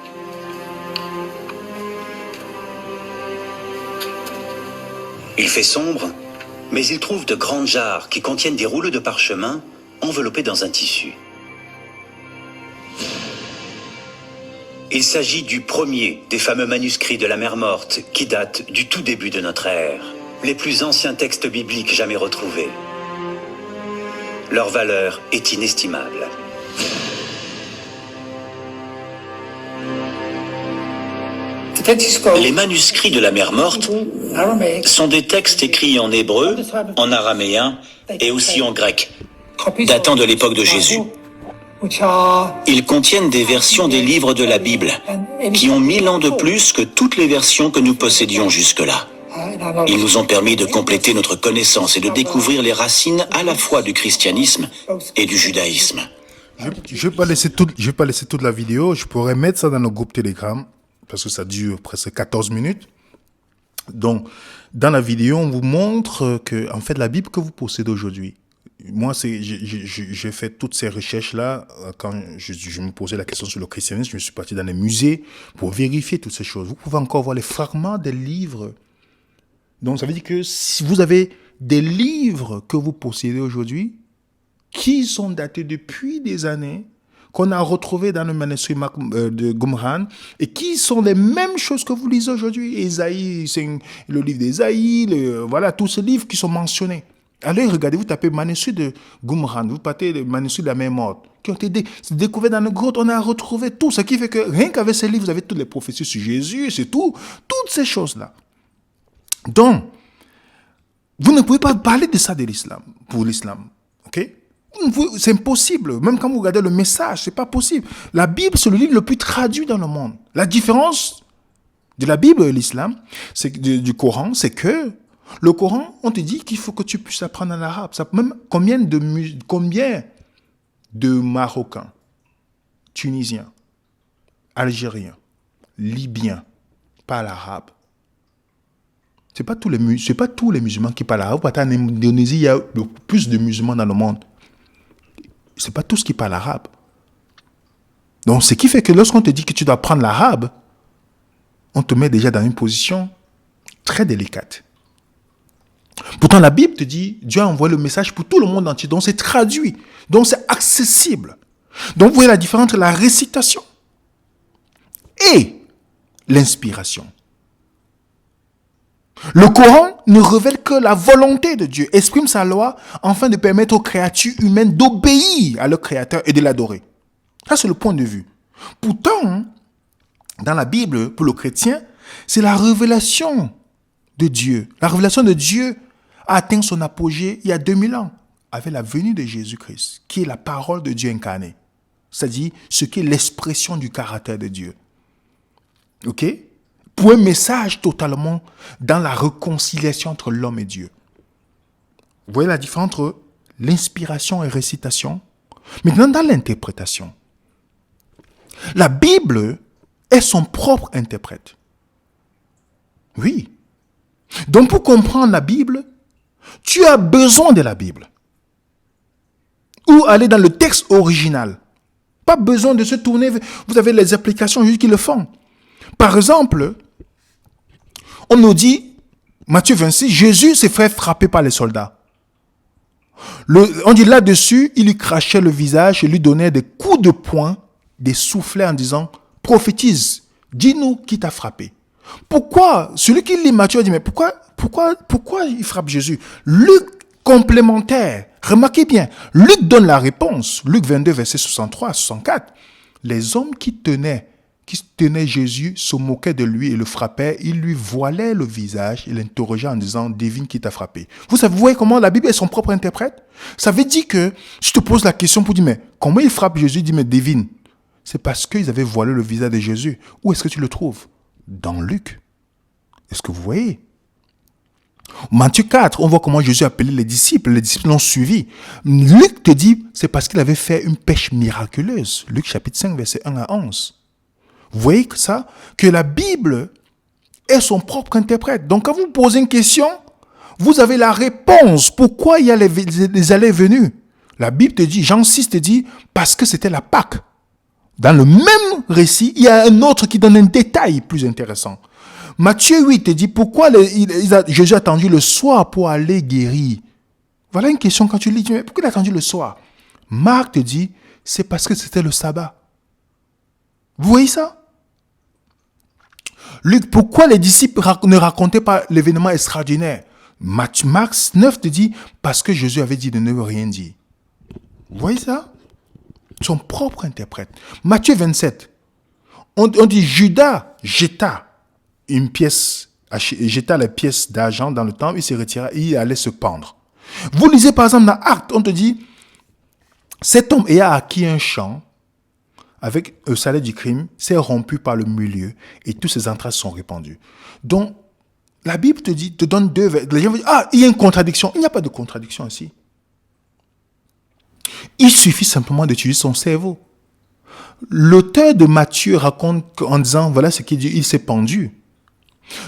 Il fait sombre, mais il trouve de grandes jarres qui contiennent des rouleaux de parchemin enveloppés dans un tissu. Il s'agit du premier des fameux manuscrits de la mer Morte qui datent du tout début de notre ère, les plus anciens textes bibliques jamais retrouvés. Leur valeur est inestimable. Les manuscrits de la mer Morte sont des textes écrits en hébreu, en araméen et aussi en grec, datant de l'époque de Jésus. Ils contiennent des versions des livres de la Bible, qui ont 1000 ans de plus que toutes les versions que nous possédions jusque-là. Ils nous ont permis de compléter notre connaissance et de découvrir les racines à la fois du christianisme et du judaïsme. Je vais pas laisser toute la vidéo. Je pourrais mettre ça dans le groupe Telegram parce que ça dure presque 14 minutes. Donc, dans la vidéo, on vous montre que, en fait, la Bible que vous possédez aujourd'hui, moi, j'ai fait toutes ces recherches-là quand je me posais la question sur le christianisme. Je suis parti dans les musées pour vérifier toutes ces choses. Vous pouvez encore voir les fragments des livres. Donc, ça veut dire que si vous avez des livres que vous possédez aujourd'hui qui sont datés depuis des années, qu'on a retrouvés dans le manuscrit de Qumran et qui sont les mêmes choses que vous lisez aujourd'hui. Ésaïe, c'est le livre d'Ésaïe, voilà, tous ces livres qui sont mentionnés. Allez, regardez, vous tapez manuscrit de Qumran, vous tapez le manuscrit de la mer Morte, qui ont été découverts dans nos grottes, on a retrouvé tout, ce qui fait que rien qu'avec ces livres, vous avez toutes les prophéties sur Jésus, c'est tout, toutes ces choses-là. Donc, vous ne pouvez pas parler de ça de l'islam, pour l'islam, ok? C'est impossible, même quand vous regardez le message, c'est pas possible. La Bible, c'est le livre le plus traduit dans le monde. La différence de la Bible et l'islam, du Coran, c'est que le Coran, on te dit qu'il faut que tu puisses apprendre en arabe. Même combien de Marocains, Tunisiens, Algériens, Libyens parlent arabe? C'est pas tous les musulmans qui parlent arabe. En Indonésie, il y a le plus de musulmans dans le monde. C'est pas tous qui parlent arabe. Donc, ce qui fait que lorsqu'on te dit que tu dois apprendre l'arabe, on te met déjà dans une position très délicate. Pourtant, la Bible te dit, Dieu a envoyé le message pour tout le monde entier. Donc, c'est traduit. Donc, c'est accessible. Donc, vous voyez la différence entre la récitation et l'inspiration. Le Coran ne révèle que la volonté de Dieu, exprime sa loi afin de permettre aux créatures humaines d'obéir à leur Créateur et de l'adorer. Ça, c'est le point de vue. Pourtant, dans la Bible, pour le chrétien, c'est la révélation de Dieu. La révélation de Dieu a atteint son apogée il y a 2000 ans, avec la venue de Jésus-Christ, qui est la parole de Dieu incarnée. C'est-à-dire ce qui est l'expression du caractère de Dieu. OK? Pour un message totalement dans la réconciliation entre l'homme et Dieu. Vous voyez la différence entre l'inspiration et récitation? Maintenant, dans l'interprétation, la Bible est son propre interprète. Oui. Donc, pour comprendre la Bible, tu as besoin de la Bible. Ou aller dans le texte original. Pas besoin de se tourner. Vous avez les applications juste qui le font. Par exemple, on nous dit, Matthieu 26, Jésus s'est fait frapper par les soldats. On dit là-dessus, il lui crachait le visage et lui donnait des coups de poing, des soufflets en disant, prophétise, dis-nous qui t'a frappé. Pourquoi? Celui qui lit Matthieu dit, mais pourquoi il frappe Jésus? Luc complémentaire. Remarquez bien, Luc donne la réponse. Luc 22, verset 63 à 64. Les hommes qui tenaient Jésus se moquaient de lui et le frappaient. Ils lui voilaient le visage et l'interrogeaient en disant, devine qui t'a frappé. Vous voyez comment la Bible est son propre interprète? Ça veut dire que, je te pose la question pour dire, mais comment il frappe Jésus? Il dit, mais devine. C'est parce qu'ils avaient voilé le visage de Jésus. Où est-ce que tu le trouves? Dans Luc. Est-ce que vous voyez? Matthieu 4, on voit comment Jésus a appelé les disciples. Les disciples l'ont suivi. Luc te dit, c'est parce qu'il avait fait une pêche miraculeuse. Luc chapitre 5, verset 1 à 11. Vous voyez que ça? Que la Bible est son propre interprète. Donc, quand vous posez une question, vous avez la réponse. Pourquoi il y a les allées et venues? La Bible te dit, Jean 6 te dit, parce que c'était la Pâque. Dans le même récit, il y a un autre qui donne un détail plus intéressant. Matthieu 8 te dit, pourquoi Jésus a attendu le soir pour aller guérir? Voilà une question quand tu lis, mais pourquoi il a attendu le soir? Marc te dit, c'est parce que c'était le sabbat. Vous voyez ça? Luc, pourquoi les disciples ne racontaient pas l'événement extraordinaire? Marc 9 te dit, parce que Jésus avait dit de ne rien dire. Vous voyez ça? Son propre interprète. Matthieu 27, on dit Judas jeta la pièce d'argent dans le temple, il se retira et il allait se pendre. Vous lisez par exemple dans Actes, on te dit, cet homme ayant acquis un champ, avec le salaire du crime, s'est rompu par le milieu et tous ses entrailles sont répandues. Donc, la Bible te donne deux vers. Les gens vont dire, il y a une contradiction. Il n'y a pas de contradiction ici. Il suffit simplement d'utiliser son cerveau. L'auteur de Matthieu raconte en disant, voilà ce qu'il dit, il s'est pendu.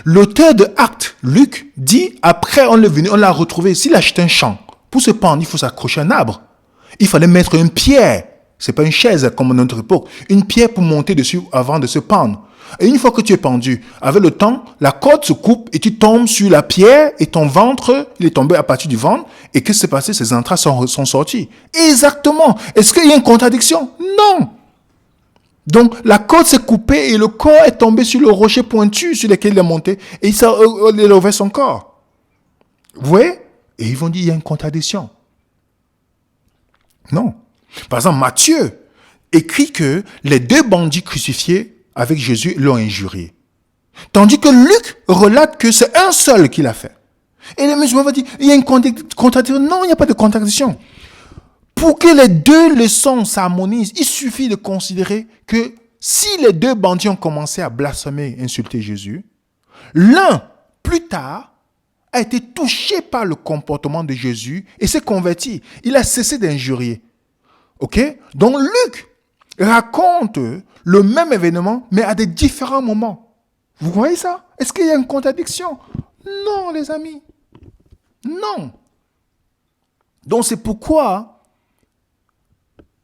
L'auteur de Actes, Luc, dit, après on l'a retrouvé, s'il achète un champ, pour se pendre, il faut s'accrocher à un arbre. Il fallait mettre une pierre. C'est pas une chaise comme à notre époque. Une pierre pour monter dessus avant de se pendre. Et une fois que tu es pendu, avec le temps, la corde se coupe et tu tombes sur la pierre et ton ventre, il est tombé à partir du ventre. Et qu'est-ce qui s'est passé? Ses entrailles sont sorties. Exactement. Est-ce qu'il y a une contradiction? Non. Donc, la corde s'est coupée et le corps est tombé sur le rocher pointu sur lequel il est monté et il a levé son corps. Vous voyez? Et ils vont dire, il y a une contradiction. Non. Par exemple, Matthieu écrit que les deux bandits crucifiés avec Jésus l'ont injurié. Tandis que Luc relate que c'est un seul qui l'a fait. Et les musulmans vont dire, il y a une contradiction. Non, il n'y a pas de contradiction. Pour que les deux leçons s'harmonisent, il suffit de considérer que si les deux bandits ont commencé à blasphémer et insulter Jésus, l'un, plus tard, a été touché par le comportement de Jésus et s'est converti. Il a cessé d'injurier. Ok? Donc Luc raconte le même événement, mais à des différents moments. Vous voyez ça? Est-ce qu'il y a une contradiction? Non, les amis. Non. Donc c'est pourquoi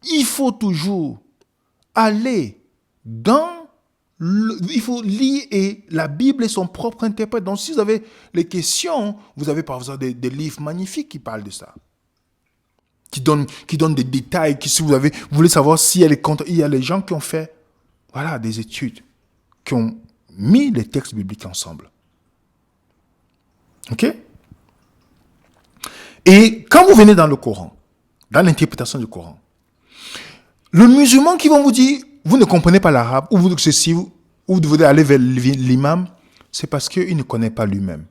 il faut toujours aller il faut lire et la Bible est son propre interprète. Donc si vous avez les questions, vous avez par exemple des livres magnifiques qui parlent de ça. Qui donnent des détails. Si vous voulez savoir s'il y a il y a les gens qui ont fait des études, qui ont mis les textes bibliques ensemble. Ok? Et quand vous venez dans le Coran, dans l'interprétation du Coran, le musulman qui va vous dire, vous ne comprenez pas l'arabe, ou vous devez aller vers l'imam, c'est parce qu'il ne connaît pas lui-même.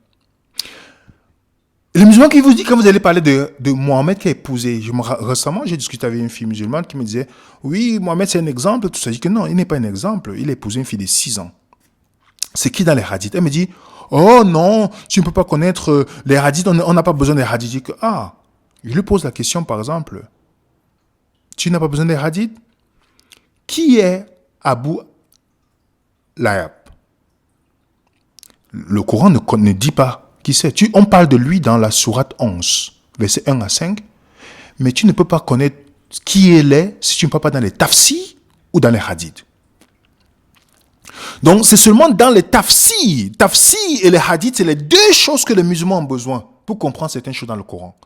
Le musulman qui vous dit, quand vous allez parler de Mohamed qui a épousé, récemment, j'ai discuté avec une fille musulmane qui me disait, oui, Mohamed c'est un exemple, tout ça. Je dis que non, il n'est pas un exemple, il a épousé une fille de 6 ans. C'est qui dans les hadiths? Elle me dit, oh non, tu ne peux pas connaître les hadiths, on n'a pas besoin des hadiths. Je dis que, je lui pose la question par exemple, tu n'as pas besoin des hadiths? Qui est Abu Lahab? Le Coran ne dit pas qui c'est. On parle de lui dans la sourate 11, versets 1 à 5, mais tu ne peux pas connaître qui il est si tu ne parles pas dans les tafsirs ou dans les hadiths. Donc, c'est seulement dans les tafsirs et les hadiths, c'est les deux choses que les musulmans ont besoin pour comprendre certaines choses dans le Coran.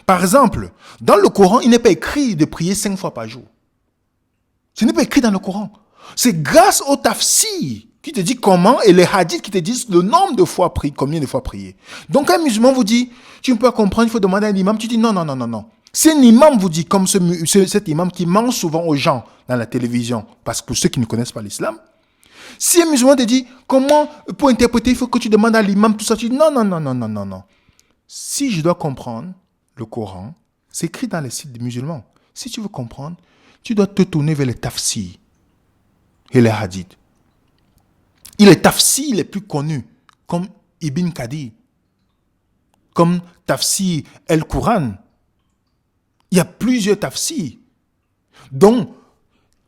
Par exemple, dans le Coran, il n'est pas écrit de prier 5 fois par jour. Ce n'est pas écrit dans le Coran. C'est grâce au tafsir qui te dit comment et les hadiths qui te disent le nombre de fois prier, combien de fois prier. Donc, un musulman vous dit, tu ne peux pas comprendre, il faut demander à un imam, tu dis non. Si un imam vous dit, comme cet imam qui ment souvent aux gens dans la télévision, parce que pour ceux qui ne connaissent pas l'islam, si un musulman te dit, comment, pour interpréter, il faut que tu demandes à l'imam, tout ça, tu dis non. Si je dois comprendre le Coran, c'est écrit dans les sites des musulmans. Si tu veux comprendre, tu dois te tourner vers les tafsirs et les hadiths. Et les tafsirs les plus connus, comme Ibn Kathir, comme Tafsir el-Quran. Il y a plusieurs tafsirs. Donc,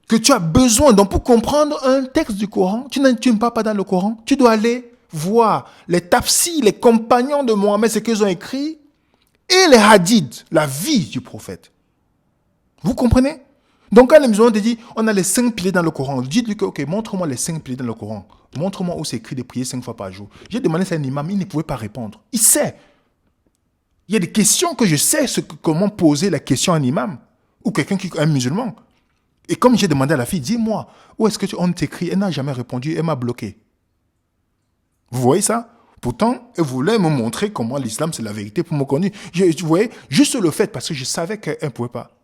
que tu as besoin. Donc, pour comprendre un texte du Coran, tu ne parles pas dans le Coran, tu dois aller voir les tafsirs, les compagnons de Mohammed, ce qu'ils ont écrit, et les hadiths, la vie du prophète. Vous comprenez? Donc, quand les musulmans te disent, on a les 5 piliers dans le Coran, dites-lui que, ok, montre-moi les 5 piliers dans le Coran. Montre-moi où c'est écrit de prier 5 fois par jour. J'ai demandé ça à un imam, il ne pouvait pas répondre. Il sait. Il y a des questions que je sais comment poser la question à un imam, ou quelqu'un qui est un musulman. Et comme j'ai demandé à la fille, dis-moi, où est-ce que on t'écrit? Elle n'a jamais répondu, elle m'a bloqué. Vous voyez ça? Pourtant, elle voulait me montrer comment l'islam c'est la vérité pour me connaître. Vous voyez, juste le fait, parce que je savais qu'elle ne pouvait pas.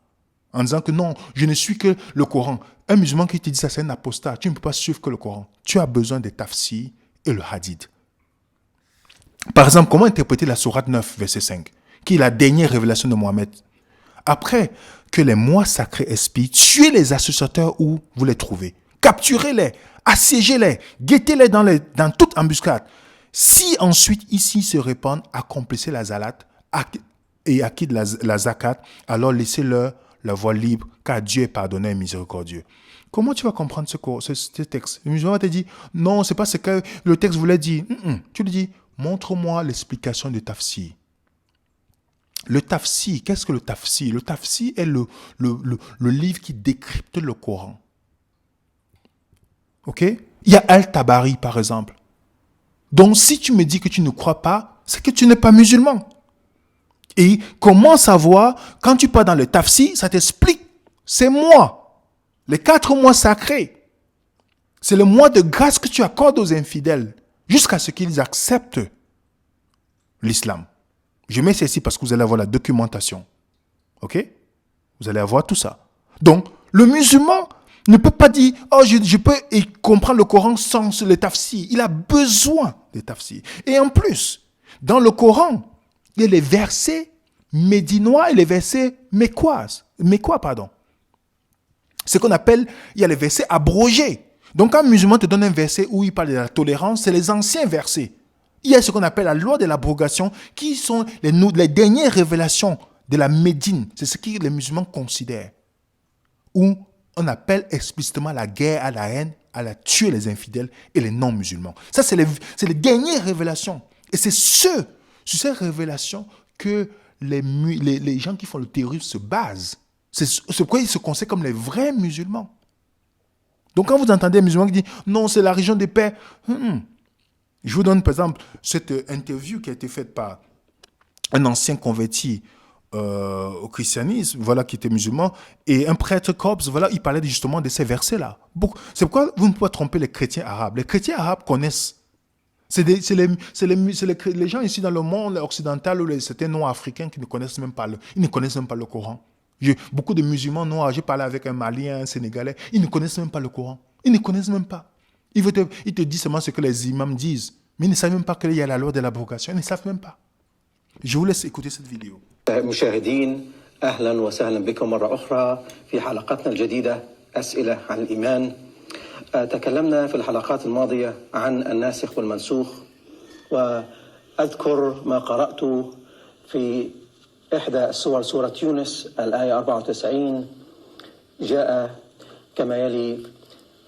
En disant que non, je ne suis que le Coran. Un musulman qui te dit ça, c'est un apostat. Tu ne peux pas suivre que le Coran. Tu as besoin des tafsirs et le hadith. Par exemple, comment interpréter la sourate 9, verset 5, qui est la dernière révélation de Mohammed? Après que les mois sacrés expirent, tuez les associateurs où vous les trouvez. Capturez-les, assiégez-les, guettez-les dans toute embuscade. Si ensuite ici se répandent, accomplissez la zalat et acquis la zakat, alors laissez-leur la voie libre, car Dieu est pardonneur et miséricordieux. Comment tu vas comprendre ce texte? Le musulman te dit, non, c'est pas ce que le texte voulait dire. Tu lui dis, montre-moi l'explication du tafsir. Le tafsir, qu'est-ce que le tafsir? Le tafsir est le livre qui décrypte le Coran. Ok? Il y a Al-Tabari, par exemple. Donc, si tu me dis que tu ne crois pas, c'est que tu n'es pas musulman. Et comment savoir, quand tu pars dans le tafsir, ça t'explique. C'est moi. Les 4 mois sacrés. C'est le mois de grâce que tu accordes aux infidèles, jusqu'à ce qu'ils acceptent l'islam. Je mets ça ici parce que vous allez avoir la documentation. Ok? Vous allez avoir tout ça. Donc, le musulman ne peut pas dire, oh, je peux comprendre le Coran sans les tafsirs. Il a besoin des tafsirs. Et en plus, dans le Coran, il y a les versets médinois et les versets mécois. Ce qu'on appelle, il y a les versets abrogés. Donc, quand un musulman te donne un verset où il parle de la tolérance, c'est les anciens versets. Il y a ce qu'on appelle la loi de l'abrogation, qui sont les dernières révélations de la Médine. C'est ce que les musulmans considèrent. Où on appelle explicitement la guerre à la haine, à la tuer les infidèles et les non-musulmans. Ça, c'est les dernières révélations. Et c'est sur ces révélations que les gens qui font le terrorisme se basent. C'est pourquoi ils se considèrent comme les vrais musulmans. Donc quand vous entendez un musulman qui dit « Non, c'est la religion des pères », je vous donne par exemple cette interview qui a été faite par un ancien converti au christianisme, voilà, qui était musulman, et un prêtre copte, voilà, il parlait justement de ces versets-là. C'est pourquoi vous ne pouvez pas tromper les chrétiens arabes. Les chrétiens arabes connaissent. C'est les gens ici dans le monde occidental ou certains noirs africains qui ne connaissent même pas le Coran. Beaucoup de musulmans noirs, j'ai parlé avec un Malien, un Sénégalais, ils ne connaissent même pas le Coran. Ils ne connaissent même pas. Ils te disent seulement ce que les imams disent, mais ils ne savent même pas qu'il y a la loi de l'abrogation. Ils ne savent même pas. Je vous laisse écouter cette vidéo. مشاهدين أهلا وسهلا بكم مرة أخرى في حلقتنا الجديدة أسئلة عن الإيمان. تكلمنا في الحلقات الماضية عن الناسخ والمنسوخ، وأذكر ما قرأت في إحدى السور سورة يونس الآية 94 جاء كما يلي: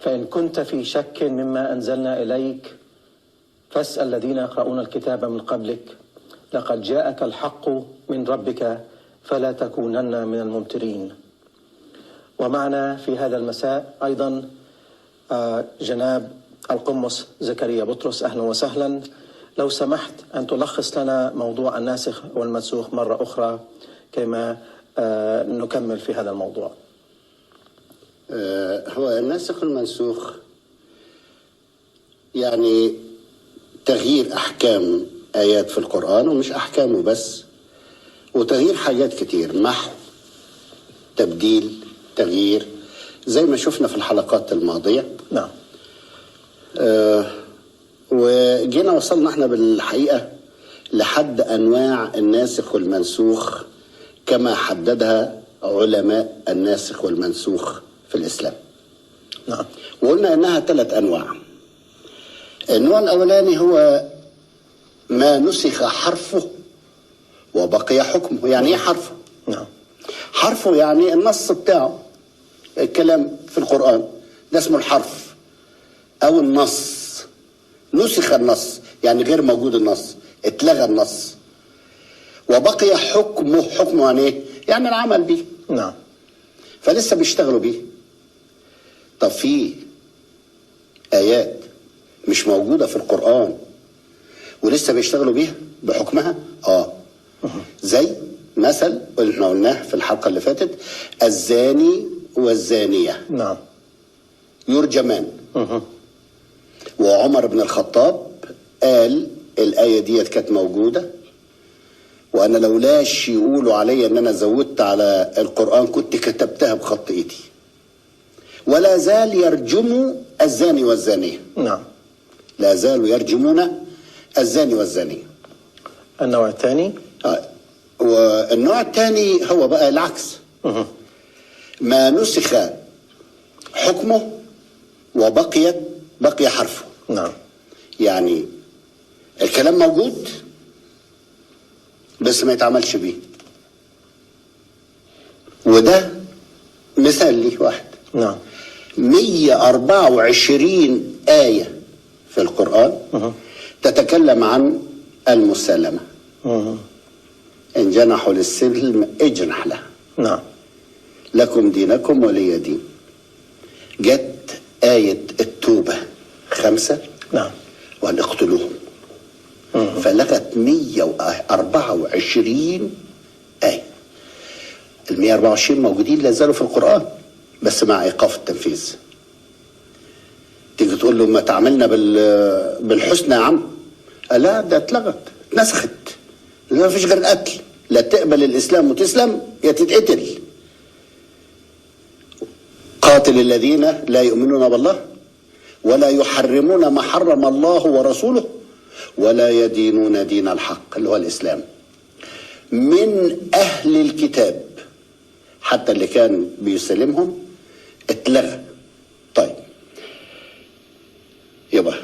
فإن كنت في شك مما أنزلنا إليك فاسأل الذين يقرؤون الكتاب من قبلك لقد جاءك الحق من ربك فلا تكونن من الممترين. ومعنا في هذا المساء أيضا جناب القمص زكريا بطرس، أهلا وسهلا. لو سمحت أن تلخص لنا موضوع الناسخ والمنسوخ مرة أخرى كما نكمل في هذا الموضوع. هو الناسخ والمنسوخ يعني تغيير أحكام آيات في القرآن، ومش أحكامه بس، وتغيير حاجات كتير، محو، تبديل، تغيير، زي ما شفنا في الحلقات الماضية. نعم. وجينا وصلنا احنا بالحقيقة لحد أنواع الناسخ والمنسوخ كما حددها علماء الناسخ والمنسوخ في الإسلام. نعم. وقلنا إنها 3 أنواع. النوع الأولاني هو ما نسخ حرفه وبقي حكمه. يعني ايه حرفه؟ نعم. حرفه يعني النص بتاعه، الكلام في القرآن ده اسمه الحرف او النص. نسخ النص يعني غير موجود النص، اتلغى النص. وبقي حكمه. حكمه يعني ايه؟ يعني العمل به. نعم. فلسه بيشتغلوا بيه. طب في آيات مش موجودة في القرآن ولسه بيشتغلوا بيها بحكمها؟ زي مثل احنا قلناه في الحلقة اللي فاتت: الزاني والزانية نعم يرجمان. وعمر بن الخطاب قال الآية ديت كانت موجودة، وأنا لولاش يقولوا علي أن أنا زودت على القرآن كنت كتبتها بخط إيدي. ولا زال يرجم الزاني والزانية. نعم. لا زالوا يرجمون الزاني والزانية. النوع الثاني؟ والنوع الثاني هو بقى العكس. ما نسخ حكمه بقي حرفه. نعم. يعني الكلام موجود بس ما يتعملش بيه. وده مثال ليه واحد. نعم. 124 آية في القرآن تتكلم عن المسالمة. إن جنحوا للسلم اجنح له. نعم. لكم دينكم ولي دين. جت آية التوبة 5. نعم. وأن اقتلوهم. فلغت 124 آية. ال 124 موجودين لا زالوا في القرآن بس مع إيقاف التنفيذ. تيجي تقول له ما تعملنا بالحسنى يا عم، لا ده اتلغت، اتنسخت، ما فيش غير قتل. لا تقبل الإسلام وتسلم يا تتقتل. قاتل الذين لا يؤمنون بالله ولا يحرمون ما حرم الله ورسوله ولا يدينون دين الحق اللي هو الإسلام من أهل الكتاب. حتى اللي كان بيسلمهم اتلغى. طيب يبقى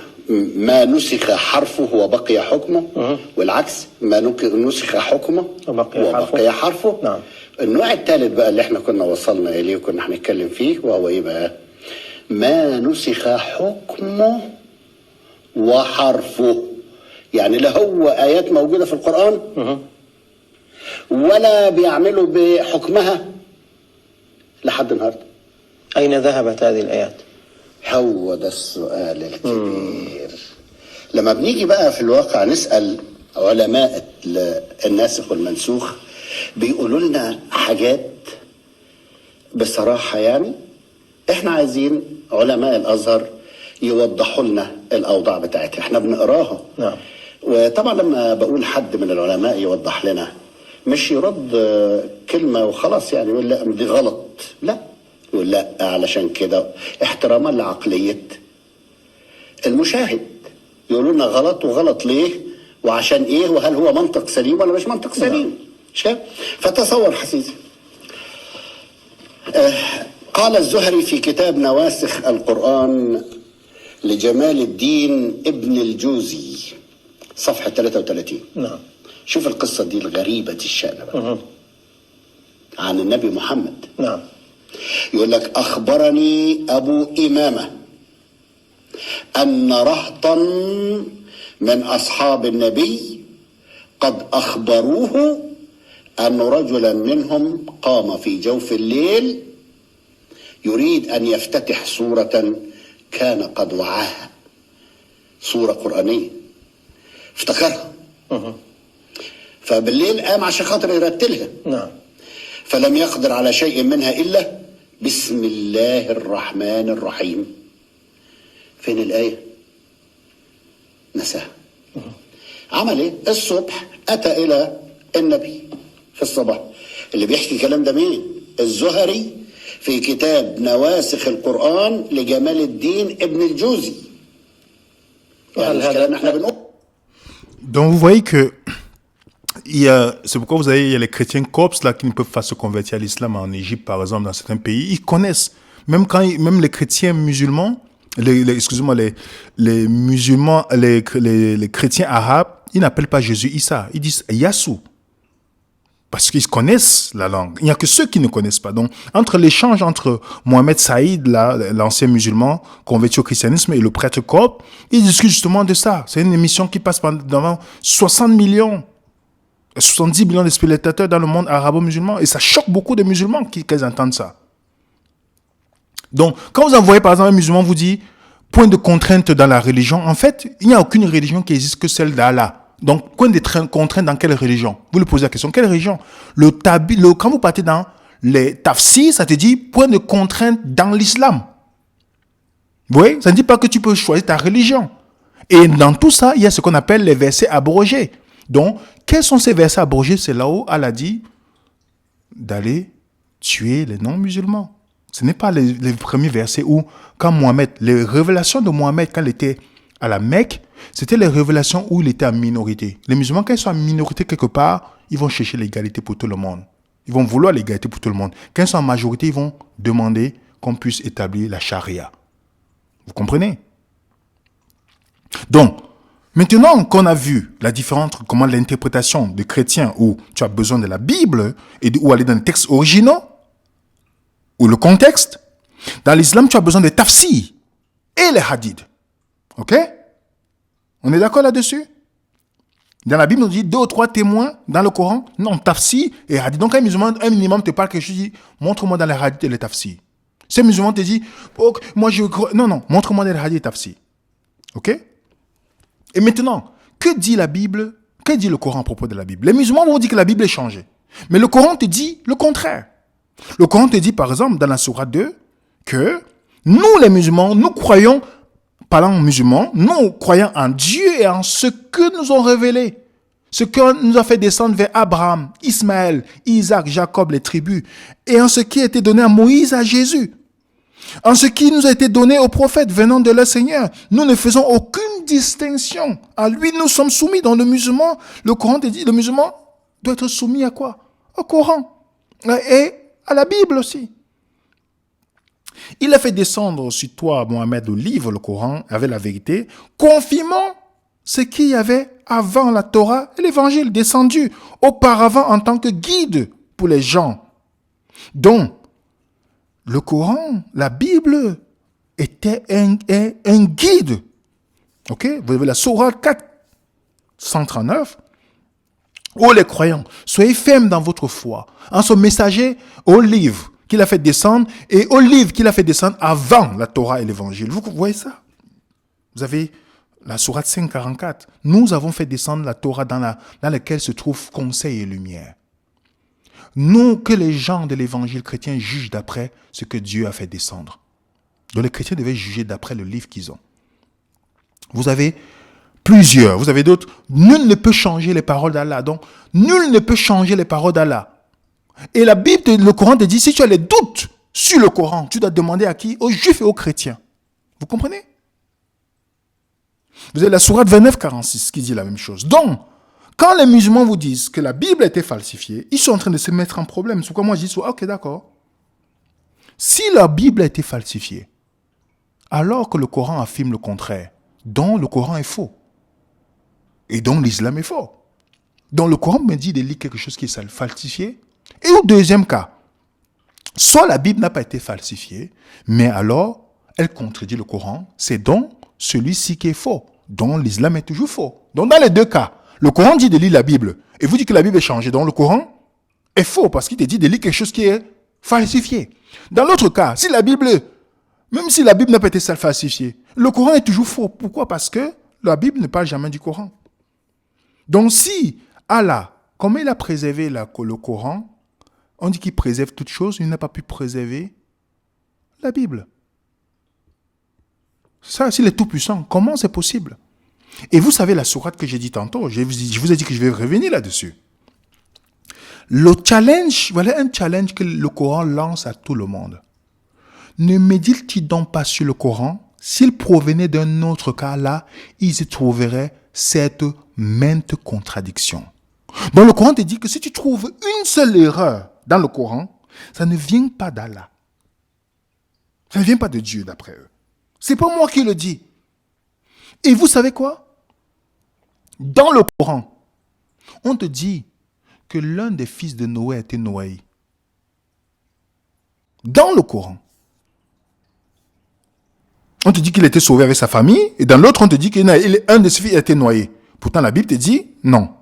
ما نسخ حرفه وبقي حكمه، والعكس ما نسخ حكمه وبقي حرفه. نعم. النوع الثالث بقى اللي احنا كنا وصلنا اليه وكنا هنتكلم فيه، وهو ايه بقى؟ ما نسخ حكمه وحرفه. يعني لا هو آيات موجودة في القرآن ولا بيعملوا بحكمها لحد النهارده. أين ذهبت هذه الآيات؟ هو ده السؤال الكبير. لما بنيجي بقى في الواقع نسأل علماء الناسخ والمنسوخ بيقولوا لنا حاجات بصراحة، يعني احنا عايزين علماء الأزهر يوضحوا لنا الأوضاع بتاعتها، احنا بنقراها. نعم. وطبعا لما بقول حد من العلماء يوضح لنا مش يرد كلمة وخلاص يعني يقول لا دي غلط، لا يقول لا علشان كده احتراما لعقلية المشاهد. يقولوا لنا غلط، وغلط ليه وعشان ايه، وهل هو منطق سليم ولا مش منطق سليم. شايف؟ فتصور حسيسي، قال الزهري في كتاب نواسخ القرآن لجمال الدين ابن الجوزي صفحة 33. نعم. شوف القصة دي الغريبة الشأن بقى عن النبي محمد. نعم. يقول لك أخبرني أبو إمامة أن رهطا من أصحاب النبي قد أخبروه أن رجلا منهم قام في جوف الليل يريد أن يفتتح سورة كان قد وعاها، سورة قرآنية افتكرها، فبالليل قام عشان خاطر يرتلها. نعم. فلم يقدر على شيء منها إلا بسم الله الرحمن الرحيم. فين الآية؟ نساها. عمل ايه؟ الصبح أتى إلى النبي في الصباح. اللي بيحكي الكلام ده مين؟ الزهري في كتاب نواسخ القرآن لجمال الدين ابن الجوزي. يعني الكلام احنا بنقول. Donc vous voyez que c'est pourquoi vous avez il y a les chrétiens coptes là qui ne peuvent pas se convertir à l'islam en Égypte par exemple, dans certains pays, ils connaissent même les chrétiens musulmans, les musulmans, les chrétiens arabes, ils n'appellent pas Jésus Issa, ils disent Yassou. Parce qu'ils connaissent la langue. Il n'y a que ceux qui ne connaissent pas. Donc, entre l'échange entre Mohamed Saïd, l'ancien musulman, converti au christianisme, et le prêtre copte, ils discutent justement de ça. C'est une émission qui passe pendant 70 millions de spectateurs dans le monde arabo-musulman. Et ça choque beaucoup de musulmans qu'ils entendent ça. Donc, quand vous envoyez par exemple un musulman vous dit, point de contrainte dans la religion, en fait, il n'y a aucune religion qui existe que celle d'Allah. Donc, point de contrainte dans quelle religion? Vous lui posez la question, quelle religion? Quand vous partez dans les tafsirs, ça te dit point de contrainte dans l'islam. Vous voyez? Ça ne dit pas que tu peux choisir ta religion. Et dans tout ça, il y a ce qu'on appelle les versets abrogés. Donc, quels sont ces versets abrogés? C'est là où Allah dit d'aller tuer les non-musulmans. Ce n'est pas les premiers versets où, quand Mohamed, les révélations de Mohamed, quand il était à la Mecque, c'était les révélations où il était en minorité. Les musulmans, quand ils sont en minorité quelque part, ils vont chercher l'égalité pour tout le monde. Ils vont vouloir l'égalité pour tout le monde. Quand ils sont en majorité, ils vont demander qu'on puisse établir la charia. Vous comprenez? Donc, maintenant qu'on a vu la différence entre comment l'interprétation des chrétiens où tu as besoin de la Bible et où aller dans les textes originaux, ou le contexte, dans l'islam, tu as besoin des tafsirs et les hadiths. Ok? On est d'accord là-dessus? Dans la Bible, on dit 2 ou 3 témoins dans le Coran. Non, tafsir et hadith. Donc, un musulman, un minimum te parle quelque chose, dit, montre-moi dans les hadiths et les tafsirs. Ce musulman te dit, oh, moi je crois. Non, montre-moi dans les hadiths et les tafsirs. Ok? Et maintenant, que dit la Bible? Que dit le Coran à propos de la Bible? Les musulmans vont dire que la Bible est changée. Mais le Coran te dit le contraire. Le Coran te dit, par exemple, dans la Sourate 2, que nous, les musulmans, nous croyons, parlant musulmans, nous croyons en Dieu et en ce que nous ont révélé. Ce que nous a fait descendre vers Abraham, Ismaël, Isaac, Jacob, les tribus. Et en ce qui a été donné à Moïse, à Jésus. En ce qui nous a été donné aux prophètes venant de leur Seigneur. Nous ne faisons aucune distinction. À lui, nous sommes soumis. Dans le musulman, le Coran te dit, le musulman doit être soumis à quoi? Au Coran. Et à la Bible aussi. Il a fait descendre sur toi, Mohamed, le livre, le Coran, avec la vérité, confirmant ce qu'il y avait avant la Torah et l'évangile descendu auparavant en tant que guide pour les gens. Donc, le Coran, la Bible, était un guide. Ok? Vous avez la Sourate 4. 139, ô les croyants, soyez fermes dans votre foi, en son messager au livre qu'il a fait descendre et au livre qu'il a fait descendre avant la Torah et l'évangile. Vous voyez ça? Vous avez la sourate 544. Nous avons fait descendre la Torah dans laquelle se trouve conseil et lumière. Nous, que les gens de l'évangile chrétien jugent d'après ce que Dieu a fait descendre. Donc les chrétiens devaient juger d'après le livre qu'ils ont. Vous avez plusieurs, vous avez d'autres. Nul ne peut changer les paroles d'Allah. Donc, nul ne peut changer les paroles d'Allah. Et la Bible, le Coran te dit, si tu as les doutes sur le Coran, tu dois demander à qui? Aux juifs et aux chrétiens. Vous comprenez? Vous avez la sourate 29-46 qui dit la même chose. Donc, quand les musulmans vous disent que la Bible a été falsifiée, ils sont en train de se mettre en problème. C'est pourquoi moi je dis, ok, d'accord. Si la Bible a été falsifiée, alors que le Coran affirme le contraire, donc le Coran est faux. Et donc l'islam est faux. Donc le Coran me dit de lire quelque chose qui est falsifié. Et au deuxième cas, soit la Bible n'a pas été falsifiée, mais alors elle contredit le Coran, c'est donc celui-ci qui est faux. Donc l'islam est toujours faux. Donc dans les deux cas, le Coran dit de lire la Bible, et vous dites que la Bible est changée, donc le Coran est faux, parce qu'il te dit de lire quelque chose qui est falsifié. Dans l'autre cas, si la Bible, même si la Bible n'a pas été falsifiée, le Coran est toujours faux. Pourquoi? Parce que la Bible ne parle jamais du Coran. Donc si Allah, comme il a préservé le Coran, on dit qu'il préserve toutes choses, il n'a pas pu préserver la Bible. Ça, s'il est tout puissant, comment c'est possible? Et vous savez la sourate que j'ai dit tantôt, je vous ai dit que je vais revenir là-dessus. Le challenge, voilà un challenge que le Coran lance à tout le monde. Ne médite-t-il donc pas sur le Coran? S'il provenait d'un autre cas, là, ils y trouveraient cette maintes contradictions. Donc le Coran te dit que si tu trouves une seule erreur dans le Coran, ça ne vient pas d'Allah. Ça ne vient pas de Dieu d'après eux. C'est pas moi qui le dis. Et vous savez quoi? Dans le Coran, on te dit que l'un des fils de Noé a été noyé. Dans le Coran. On te dit qu'il était sauvé avec sa famille, et dans l'autre, on te dit qu'un de ses fils a été noyé. Pourtant, la Bible te dit non.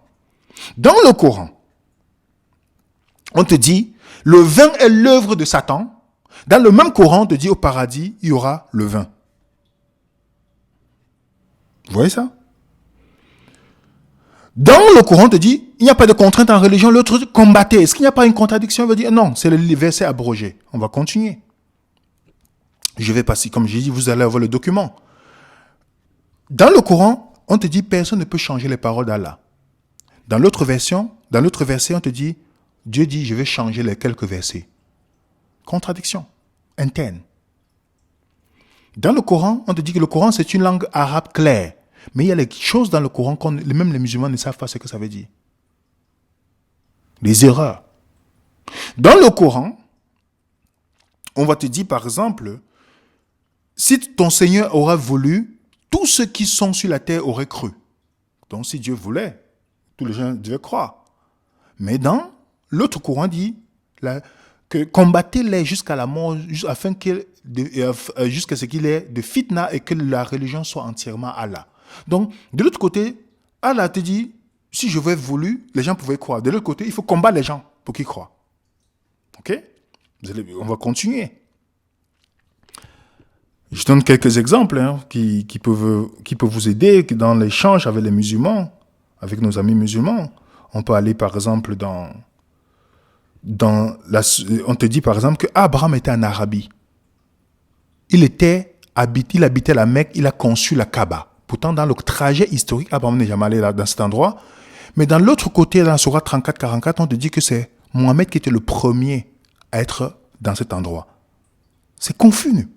Dans le Coran, on te dit, le vin est l'œuvre de Satan. Dans le même Coran, on te dit, au paradis, il y aura le vin. Vous voyez ça? Dans le Coran, on te dit, il n'y a pas de contrainte en religion, l'autre combattez. Est-ce qu'il n'y a pas une contradiction? On va dire, non, c'est le verset abrogé. On va continuer. Je vais passer, comme j'ai dit, vous allez avoir le document. Dans le Coran, on te dit, personne ne peut changer les paroles d'Allah. Dans l'autre verset, on te dit, Dieu dit, je vais changer les quelques versets. Contradiction interne. Dans le Coran, on te dit que le Coran, c'est une langue arabe claire. Mais il y a les choses dans le Coran que même les musulmans ne savent pas ce que ça veut dire. Les erreurs. Dans le Coran, on va te dire, par exemple, si ton Seigneur aura voulu, tous ceux qui sont sur la terre auraient cru. Donc si Dieu voulait, tous les gens devaient croire. Mais dans l'autre Coran dit que combattez-les jusqu'à la mort, jusqu'à ce qu'il ait de fitna et que la religion soit entièrement Allah. Donc, de l'autre côté, Allah te dit, si je veux voulu, les gens pouvaient croire. De l'autre côté, il faut combattre les gens pour qu'ils croient. Ok? On va continuer. Je donne quelques exemples qui peuvent vous aider dans l'échange avec les musulmans, avec nos amis musulmans. On peut aller par exemple on te dit par exemple que Abraham était en Arabie. Il habitait la Mecque, il a conçu la Kaaba. Pourtant, dans le trajet historique, Abraham n'est jamais allé là, dans cet endroit. Mais dans l'autre côté, dans la sourate 34-44, on te dit que c'est Mohammed qui était le premier à être dans cet endroit. C'est confus.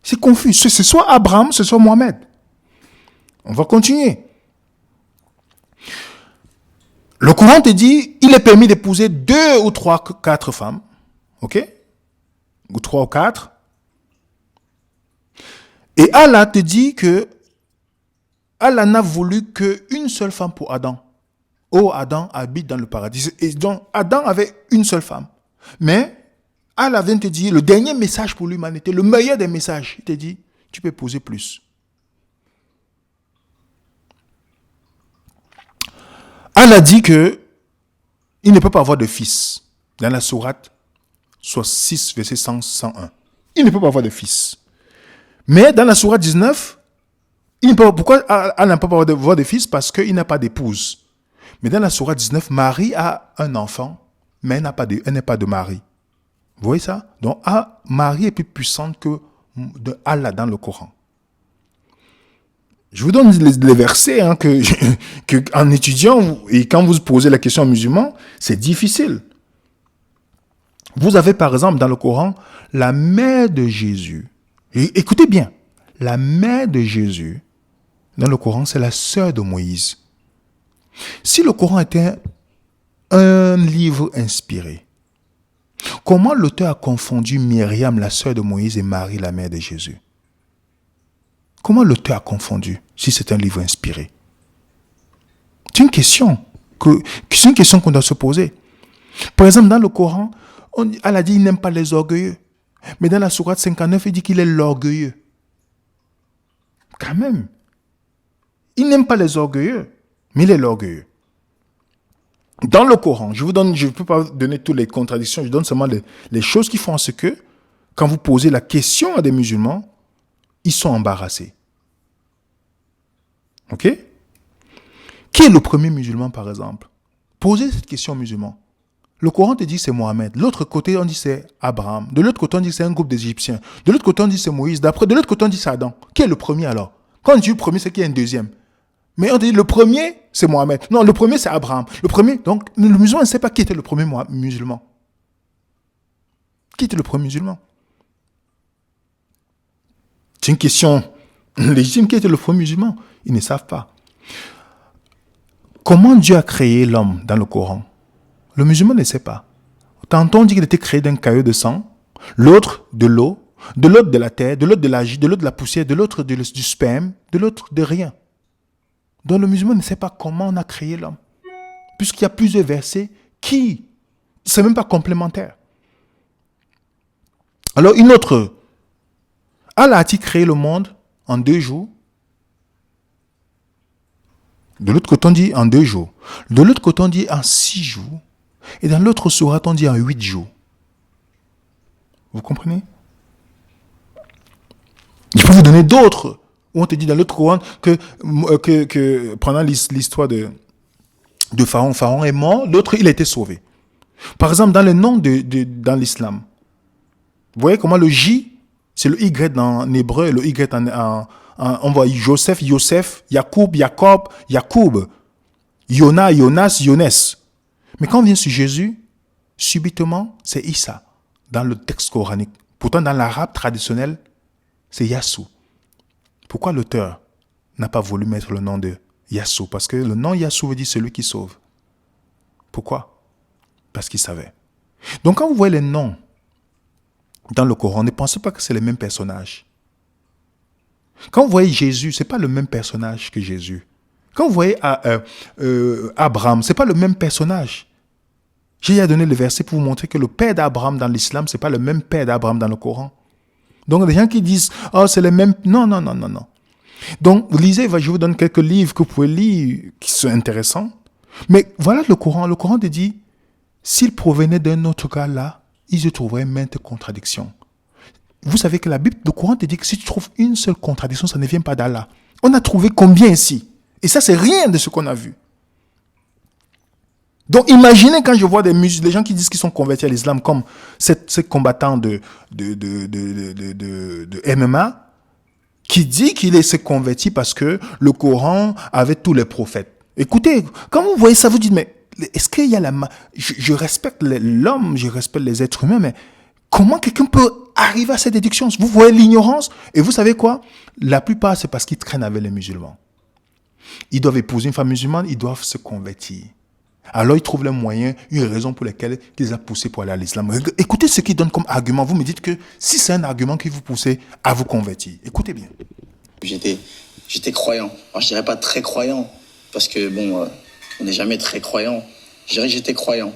C'est confus. C'est soit Abraham, c'est soit Mohammed. On va continuer. Le Coran te dit, il est permis d'épouser 2 ou 3, 4 femmes. Ok? Ou 3 ou 4. Et Allah te dit que Allah n'a voulu qu'une seule femme pour Adam. Oh, Adam habite dans le paradis. Et donc, Adam avait une seule femme. Mais Allah vient te dire, le dernier message pour l'humanité, le meilleur des messages, il te dit, tu peux épouser plus. Allah dit que il ne peut pas avoir de fils. Dans la sourate 6, verset 101. Il ne peut pas avoir de fils. Mais dans la sourate 19, pourquoi Allah ne peut pas avoir de fils? Parce qu'il n'a pas d'épouse. Mais dans la sourate 19, Marie a un enfant, mais elle n'est pas de mari. Vous voyez ça? Donc, Marie est plus puissante que de Allah dans le Coran. Je vous donne les versets que en étudiant, et quand vous posez la question aux musulmans, c'est difficile. Vous avez par exemple dans le Coran la mère de Jésus. Et écoutez bien, la mère de Jésus, dans le Coran, c'est la sœur de Moïse. Si le Coran était un livre inspiré, comment l'auteur a confondu Myriam, la sœur de Moïse, et Marie, la mère de Jésus? Comment l'auteur a confondu si c'est un livre inspiré? C'est une question qu'on doit se poser. Par exemple, dans le Coran, Allah dit qu'il n'aime pas les orgueilleux. Mais dans la sourate 59, il dit qu'il est l'orgueilleux. Quand même. Il n'aime pas les orgueilleux, mais il est l'orgueilleux. Dans le Coran, je ne peux pas donner toutes les contradictions, je donne seulement les choses qui font en ce que, quand vous posez la question à des musulmans, ils sont embarrassés. Ok? Qui est le premier musulman, par exemple? Posez cette question aux musulmans. Le Coran te dit c'est Mohamed. De l'autre côté, on dit c'est Abraham. De l'autre côté, on dit c'est un groupe d'Égyptiens. De l'autre côté, on dit c'est Moïse. De l'autre côté, on dit c'est Adam. Qui est le premier alors? Quand on dit le premier, c'est qu'il y a un deuxième. Mais on dit le premier, c'est Mohamed. Non, le premier, c'est Abraham. Le premier, donc, le musulman ne sait pas qui était le premier musulman. Qui était le premier musulman? C'est une question légitime. Qui était le premier musulman? Ils ne savent pas. Comment Dieu a créé l'homme dans le Coran? Le musulman ne sait pas. Tantôt on dit qu'il était créé d'un caillot de sang, l'autre de l'eau, de l'autre de la terre, de l'autre de la gîte, de l'autre de la poussière, de l'autre du sperme, de l'autre de rien. Donc le musulman ne sait pas comment on a créé l'homme. Puisqu'il y a plusieurs versets qui, c'est même pas complémentaire. Alors une autre, Allah a-t-il créé le monde en 2 jours? De l'autre côté on dit en 2 jours. De l'autre côté on dit en 6 jours. Et dans l'autre sourate, on dit en 8 jours. Vous comprenez? Je peux vous donner d'autres où on te dit dans l'autre Coran que pendant l'histoire de Pharaon, Pharaon est mort, l'autre il a été sauvé. Par exemple, dans le nom dans l'islam, vous voyez comment le J, c'est le Y en hébreu, le Y on voit Joseph, Yosef, Yacoub, Jacob, Yacoub, Yona, Jonas, Yonès. Mais quand on vient sur Jésus, subitement, c'est Issa, dans le texte coranique. Pourtant, dans l'arabe traditionnel, c'est Yassou. Pourquoi l'auteur n'a pas voulu mettre le nom de Yassou? Parce que le nom Yassou veut dire celui qui sauve. Pourquoi? Parce qu'il savait. Donc, quand vous voyez les noms dans le Coran, ne pensez pas que c'est les mêmes personnages. Quand vous voyez Jésus, ce n'est pas le même personnage que Jésus. Quand vous voyez Abraham, ce n'est pas le même personnage. J'ai donné le verset pour vous montrer que le père d'Abraham dans l'islam, ce n'est pas le même père d'Abraham dans le Coran. Donc, les gens qui disent, oh, c'est les mêmes. Non. Donc, lisez, je vous donne quelques livres que vous pouvez lire qui sont intéressants. Mais voilà le Coran. Le Coran te dit, s'il provenait d'un autre cas là, il se trouverait maintes contradictions. Vous savez que la Bible, le Coran te dit que si tu trouves une seule contradiction, ça ne vient pas d'Allah. On a trouvé combien ici? Et ça, c'est rien de ce qu'on a vu. Donc, imaginez quand je vois les gens qui disent qu'ils sont convertis à l'islam, comme ces combattants de MMA, qui dit qu'il s'est converti parce que le Coran avait tous les prophètes. Écoutez, quand vous voyez ça, vous dites, mais est-ce qu'il y a je respecte l'homme, je respecte les êtres humains, mais comment quelqu'un peut arriver à cette déduction? Vous voyez l'ignorance? Et vous savez quoi? La plupart, c'est parce qu'ils traînent avec les musulmans. Ils doivent épouser une femme musulmane, ils doivent se convertir. Alors ils trouvent les moyens, une raison pour laquelle ils ont poussé pour aller à l'islam. Écoutez ce qu'ils donnent comme argument. Vous me dites que si c'est un argument qui vous pousse à vous convertir, écoutez bien. J'étais croyant. Alors, je dirais pas très croyant, parce que bon, on n'est jamais très croyant. Je dirais que j'étais croyant.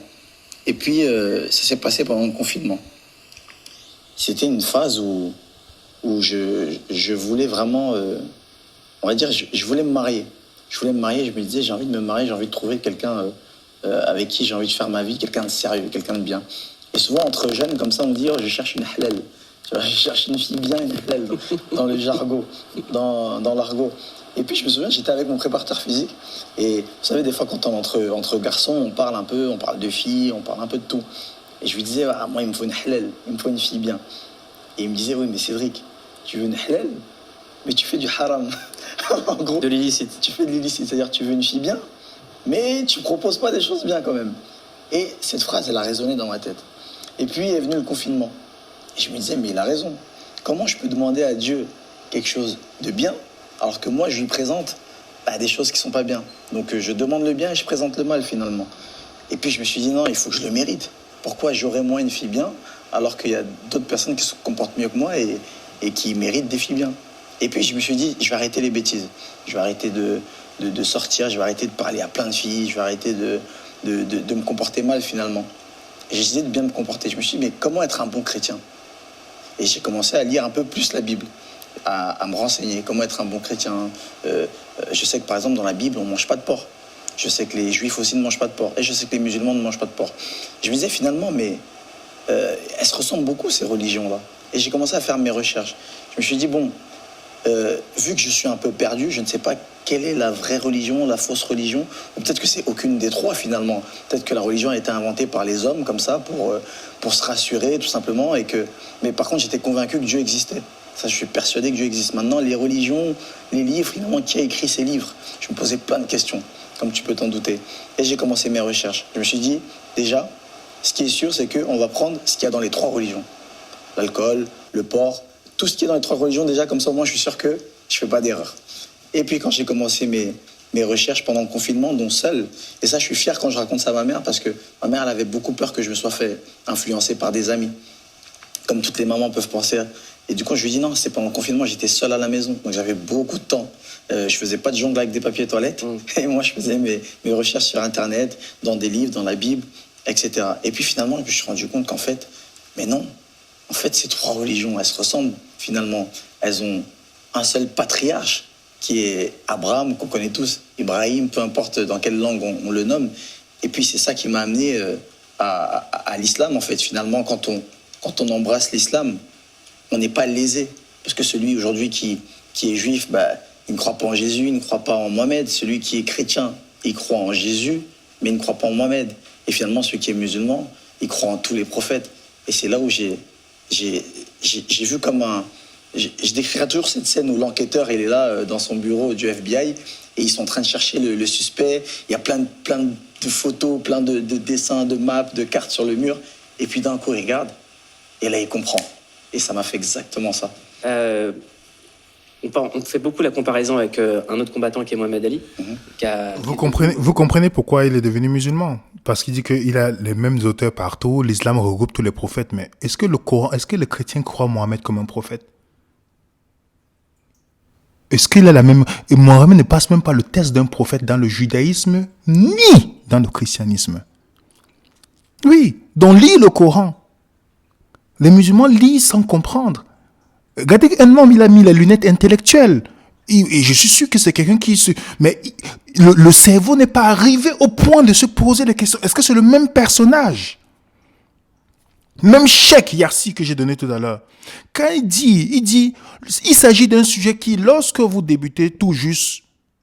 Et puis, ça s'est passé pendant le confinement. C'était une phase où je voulais vraiment, on va dire, je voulais me marier. Je voulais me marier, je me disais, j'ai envie de me marier, j'ai envie de trouver quelqu'un avec qui j'ai envie de faire ma vie, quelqu'un de sérieux, quelqu'un de bien. Et souvent, entre jeunes, comme ça, on me dit, oh, je cherche une halal. Tu vois, je cherche une fille bien, une halal, dans le jargon, dans l'argot. Et puis, je me souviens, j'étais avec mon préparateur physique. Et vous savez, des fois, quand on est entre garçons, on parle un peu, on parle de filles, on parle un peu de tout. Et je lui disais, ah, moi, il me faut une halal, il me faut une fille bien. Et il me disait, oui, mais Cédric, tu veux une halal, mais tu fais du haram. En gros, de l'illicite. Tu fais de l'illicite, c'est-à-dire tu veux une fille bien, mais tu proposes pas des choses bien quand même. Et cette phrase, elle a résonné dans ma tête. Et puis est venu le confinement. Et je me disais, mais il a raison. Comment je peux demander à Dieu quelque chose de bien, alors que moi, je lui présente des choses qui sont pas bien. Donc je demande le bien et je présente le mal finalement. Et puis je me suis dit, non, il faut que je le mérite. Pourquoi j'aurais moi une fille bien, alors qu'il y a d'autres personnes qui se comportent mieux que moi et qui méritent des filles bien. Et puis je me suis dit, je vais arrêter les bêtises. Je vais arrêter de sortir, je vais arrêter de parler à plein de filles, je vais arrêter de me comporter mal finalement. Et j'ai décidé de bien me comporter. Je me suis dit, mais comment être un bon chrétien? Et j'ai commencé à lire un peu plus la Bible, à me renseigner, comment être un bon chrétien. Je sais que par exemple dans la Bible, on ne mange pas de porc. Je sais que les juifs aussi ne mangent pas de porc. Et je sais que les musulmans ne mangent pas de porc. Je me disais finalement, mais elles se ressemblent beaucoup ces religions-là. Et j'ai commencé à faire mes recherches. Je me suis dit, bon, vu que je suis un peu perdu, je ne sais pas quelle est la vraie religion, la fausse religion, ou peut-être que c'est aucune des trois finalement. Peut-être que la religion a été inventée par les hommes comme ça pour se rassurer tout simplement. Mais par contre, j'étais convaincu que Dieu existait. Ça, je suis persuadé que Dieu existe. Maintenant, les religions, les livres, finalement, qui a écrit ces livres? Je me posais plein de questions, comme tu peux t'en douter. Et j'ai commencé mes recherches. Je me suis dit, déjà, ce qui est sûr, c'est qu'on va prendre ce qu'il y a dans les trois religions. L'alcool, le porc, tout ce qui est dans les trois religions, déjà, comme ça, moi, je suis sûr que je ne fais pas d'erreur. Et puis, quand j'ai commencé mes recherches pendant le confinement, dont seul, et ça, je suis fier quand je raconte ça à ma mère, parce que ma mère, elle avait beaucoup peur que je me sois fait influencer par des amis, comme toutes les mamans peuvent penser. Et du coup, je lui ai dit non, c'est pendant le confinement, j'étais seul à la maison, donc j'avais beaucoup de temps. Je faisais pas de jongle avec des papiers toilettes, et moi, je faisais mes recherches sur Internet, dans des livres, dans la Bible, etc. Et puis, finalement, je me suis rendu compte qu'en fait, mais non, en fait, ces trois religions, elles se ressemblent, finalement. Elles ont un seul patriarche, qui est Abraham, qu'on connaît tous, Ibrahim, peu importe dans quelle langue on le nomme. Et puis, c'est ça qui m'a amené à l'islam, en fait. Finalement, quand on embrasse l'islam, on n'est pas lésé. Parce que celui, aujourd'hui, qui est juif, il ne croit pas en Jésus, il ne croit pas en Mohamed. Celui qui est chrétien, il croit en Jésus, mais il ne croit pas en Mohamed. Et finalement, celui qui est musulman, il croit en tous les prophètes. Et c'est là où j'ai vu comme un... Je décrirai toujours cette scène où l'enquêteur, il est là dans son bureau du FBI et ils sont en train de chercher le suspect. Il y a plein de photos, plein de dessins, de maps, de cartes sur le mur. Et puis d'un coup, il regarde et là, il comprend. Et ça m'a fait exactement ça. On fait beaucoup la comparaison avec un autre combattant qui est Mohamed Ali. Vous comprenez pourquoi il est devenu musulman? Parce qu'il dit qu'il a les mêmes auteurs partout, l'islam regroupe tous les prophètes. Mais est-ce que le chrétien croit Mohamed comme un prophète? Est-ce qu'il a la même... Et Mohamed ne passe même pas le test d'un prophète dans le judaïsme, ni dans le christianisme. Oui, donc lis le Coran. Les musulmans lisent sans comprendre. Regardez, un homme, il a mis les lunettes intellectuelles. Et je suis sûr que c'est quelqu'un qui se... Mais le cerveau n'est pas arrivé au point de se poser les questions. Est-ce que c'est le même personnage? Même Cheikh Yarsi que j'ai donné tout à l'heure. Quand il dit, il s'agit d'un sujet qui, lorsque vous débutez tout juste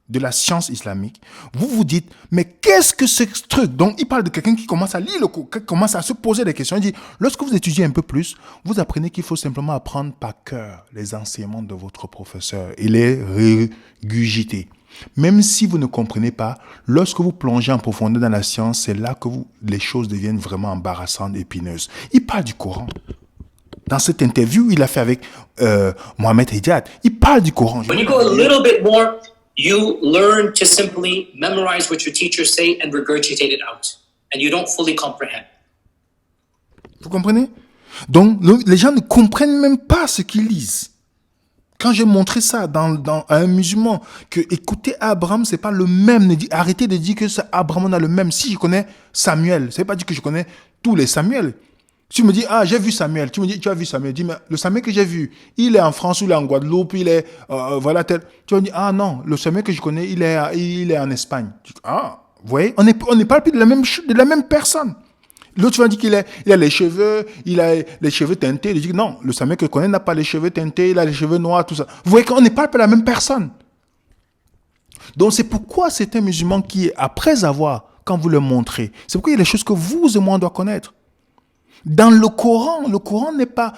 de la science islamique, vous vous dites, mais qu'est-ce que ce truc? Donc, il parle de quelqu'un qui commence à lire le cours, qui commence à se poser des questions. Il dit, lorsque vous étudiez un peu plus, vous apprenez qu'il faut simplement apprendre par cœur les enseignements de votre professeur et les régurgiter. Même si vous ne comprenez pas, lorsque vous plongez en profondeur dans la science, c'est là que les choses deviennent vraiment embarrassantes, épineuses. Il parle du Coran. Dans cette interview, il a fait avec Mohamed Hidiat. Il parle du Coran. When you go a little bit more, you learn to simply memorize what your teachers say and regurgitate it out. And you don't fully comprehend. Vous comprenez? Donc, les gens ne comprennent même pas ce qu'ils lisent. Quand j'ai montré ça à un musulman, que écoutez Abraham, c'est pas le même. Arrêtez de dire que Abraham a le même. Si je connais Samuel, ça veut pas dire que je connais tous les Samuel. Tu me dis, j'ai vu Samuel. Tu me dis, tu as vu Samuel. Je dis, mais le Samuel que j'ai vu, il est en France, ou il est en Guadeloupe, il est, voilà, tel. Tu vas me dire, non, le Samuel que je connais, il est en Espagne. Vous voyez, on n'est pas plus de la même personne. L'autre va dire il a les cheveux teintés. Il dit, non, le Samuel que je connais n'a pas les cheveux teintés, il a les cheveux noirs, tout ça. Vous voyez qu'on n'est pas la même personne. Donc, c'est pourquoi c'est un musulman qui, après avoir, quand vous le montrez, c'est pourquoi il y a des choses que vous et moi, on doit connaître. Dans le Coran n'est pas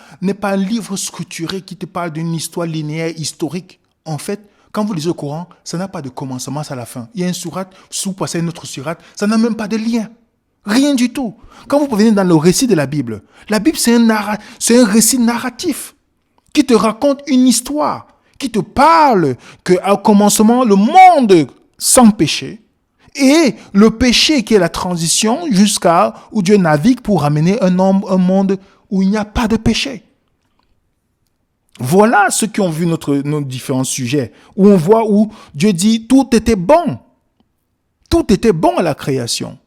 un livre structuré qui te parle d'une histoire linéaire, historique. En fait, quand vous lisez le Coran, ça n'a pas de commencement à la fin. Il y a une sourate, si vous passez à une autre sourate, ça n'a même pas de lien. Rien du tout. Quand vous venez dans le récit de la Bible c'est un récit narratif qui te raconte une histoire, qui te parle qu'au commencement, le monde sans péché, et le péché qui est la transition jusqu'à où Dieu navigue pour amener un monde où il n'y a pas de péché. Voilà ceux qui ont vu nos différents sujets, où on voit où Dieu dit tout était bon. Tout était bon à la création.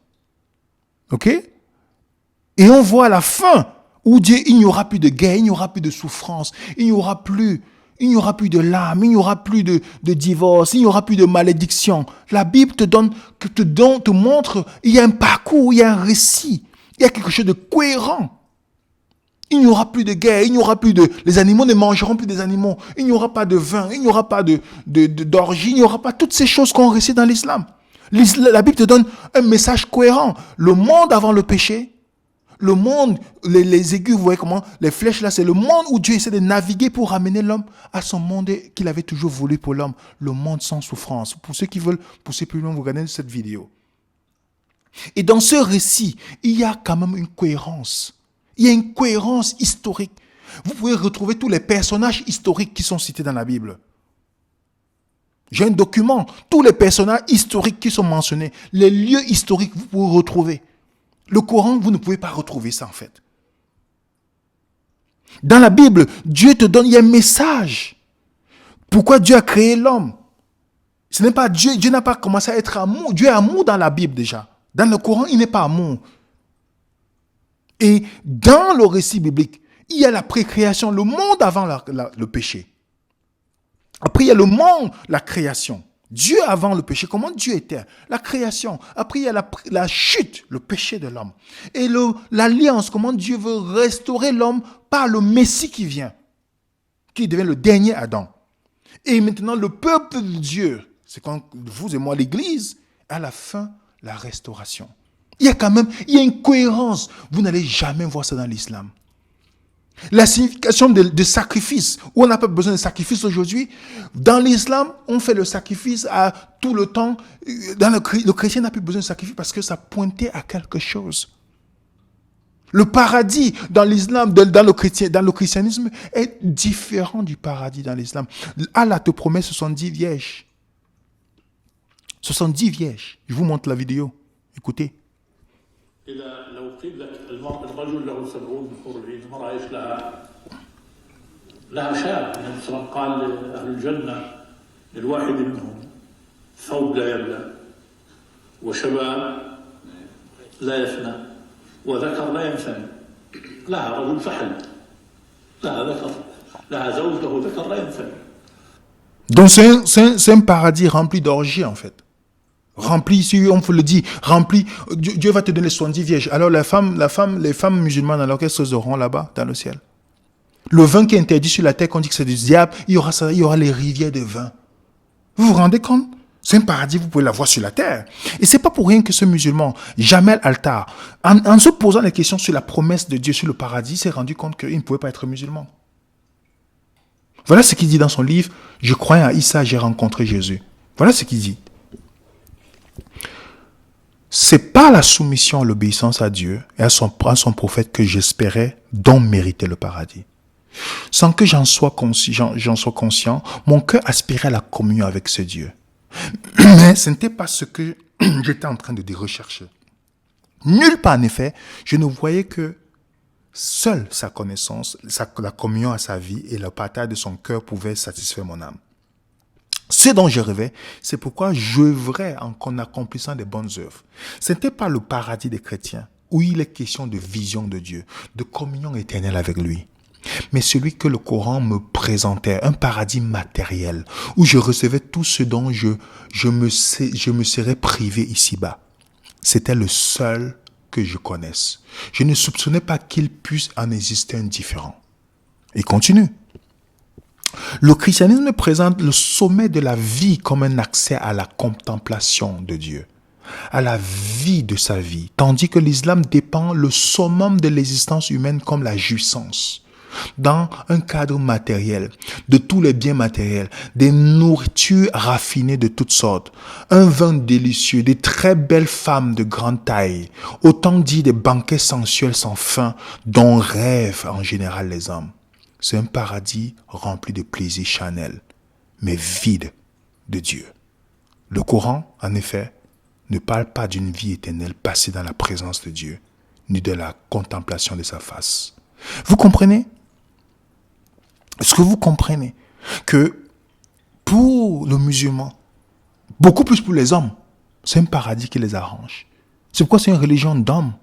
Ok? Et on voit à la fin où Dieu, il n'y aura plus de guerre, il n'y aura plus de souffrance, il n'y aura plus de larmes, il n'y aura plus de divorce, il n'y aura plus de malédiction. La Bible te montre, il y a un parcours, il y a un récit, il y a quelque chose de cohérent. Il n'y aura plus de guerre, il n'y aura plus les animaux ne mangeront plus des animaux, il n'y aura pas de vin, il n'y aura pas d'orgie, il n'y aura pas toutes ces choses qu'on récite dans l'islam. La Bible te donne un message cohérent. Le monde avant le péché, le monde, les aigus, vous voyez comment, les flèches là, c'est le monde où Dieu essaie de naviguer pour ramener l'homme à son monde qu'il avait toujours voulu pour l'homme. Le monde sans souffrance. Pour ceux qui veulent pousser plus loin, vous regardez cette vidéo. Et dans ce récit, il y a quand même une cohérence. Il y a une cohérence historique. Vous pouvez retrouver tous les personnages historiques qui sont cités dans la Bible. J'ai un document, tous les personnages historiques qui sont mentionnés, les lieux historiques, vous pouvez retrouver. Le Coran, vous ne pouvez pas retrouver ça en fait. Dans la Bible, Dieu te donne, il y a un message. Pourquoi Dieu a créé l'homme? Ce n'est pas Dieu n'a pas commencé à être amour. Dieu est amour dans la Bible déjà. Dans le Coran, il n'est pas amour. Et dans le récit biblique, il y a la précréation, le monde avant le péché. Après, il y a le monde, la création. Dieu avant le péché, comment Dieu était? La création. Après, il y a la chute, le péché de l'homme. Et l'alliance, comment Dieu veut restaurer l'homme par le Messie qui vient, qui devient le dernier Adam. Et maintenant, le peuple de Dieu, c'est quand vous et moi, l'Église, à la fin, la restauration. Il y a une cohérence. Vous n'allez jamais voir ça dans l'islam. La signification de sacrifice, où on n'a pas besoin de sacrifice aujourd'hui. Dans l'islam, on fait le sacrifice à tout le temps. Le chrétien n'a plus besoin de sacrifice parce que ça pointait à quelque chose. Le paradis dans l'islam, dans le christianisme, est différent du paradis dans l'islam. Allah te promet 70 vierges. 70 vierges. Je vous montre la vidéo. Écoutez. لو قيل لك الرجل له 70 حور العين، المرأة ايش لها شاب. النبي صلى الله عليه وسلم قال لأهل الجنة للواحد منهم ثوب لا يبلى وشباب لا يفنى وذكر لا ينفني. لها رجل فحل، لها ذكر، لها زوج له ذكر لا ينفني. Donc c'est un paradis rempli d'orgies en fait. Rempli, si on vous le dit, rempli. Dieu va te donner 70 vierges. Alors les femmes musulmanes, alors qu'est-ce qu'elles auront là-bas, dans le ciel? Le vin qui est interdit sur la terre, qu'on dit que c'est du diable, il y aura les rivières de vin. Vous vous rendez compte? C'est un paradis, vous pouvez l'avoir sur la terre. Et c'est pas pour rien que ce musulman, Jamel Altar, en se posant des questions sur la promesse de Dieu sur le paradis, s'est rendu compte qu'il ne pouvait pas être musulman. Voilà ce qu'il dit dans son livre, « Je crois à Issa, j'ai rencontré Jésus ». Voilà ce qu'il dit. C'est pas la soumission, l'obéissance à Dieu et à son prophète que j'espérais dont méritait le paradis. Sans que j'en sois conscient, mon cœur aspirait à la communion avec ce Dieu. Mais ce n'était pas ce que j'étais en train de rechercher. Nulle part, en effet, je ne voyais que seule sa connaissance, la communion à sa vie et le partage de son cœur pouvaient satisfaire mon âme. Ce dont je rêvais, c'est pourquoi j'œuvrais en accomplissant des bonnes œuvres. Ce n'était pas le paradis des chrétiens, où il est question de vision de Dieu, de communion éternelle avec lui. Mais celui que le Coran me présentait, un paradis matériel, où je recevais tout ce dont je me serais privé ici-bas, c'était le seul que je connaisse. Je ne soupçonnais pas qu'il puisse en exister un différent. Il continue. Le christianisme présente le sommet de la vie comme un accès à la contemplation de Dieu, à la vie de sa vie, tandis que l'islam dépeint le summum de l'existence humaine comme la jouissance, dans un cadre matériel, de tous les biens matériels, des nourritures raffinées de toutes sortes, un vin délicieux, des très belles femmes de grande taille, autant dit des banquets sensuels sans fin dont rêvent en général les hommes. C'est un paradis rempli de plaisirs charnels, mais vide de Dieu. Le Coran, en effet, ne parle pas d'une vie éternelle passée dans la présence de Dieu, ni de la contemplation de sa face. Vous comprenez? Est-ce que vous comprenez que pour le musulman, beaucoup plus pour les hommes, c'est un paradis qui les arrange. C'est pourquoi c'est une religion d'hommes,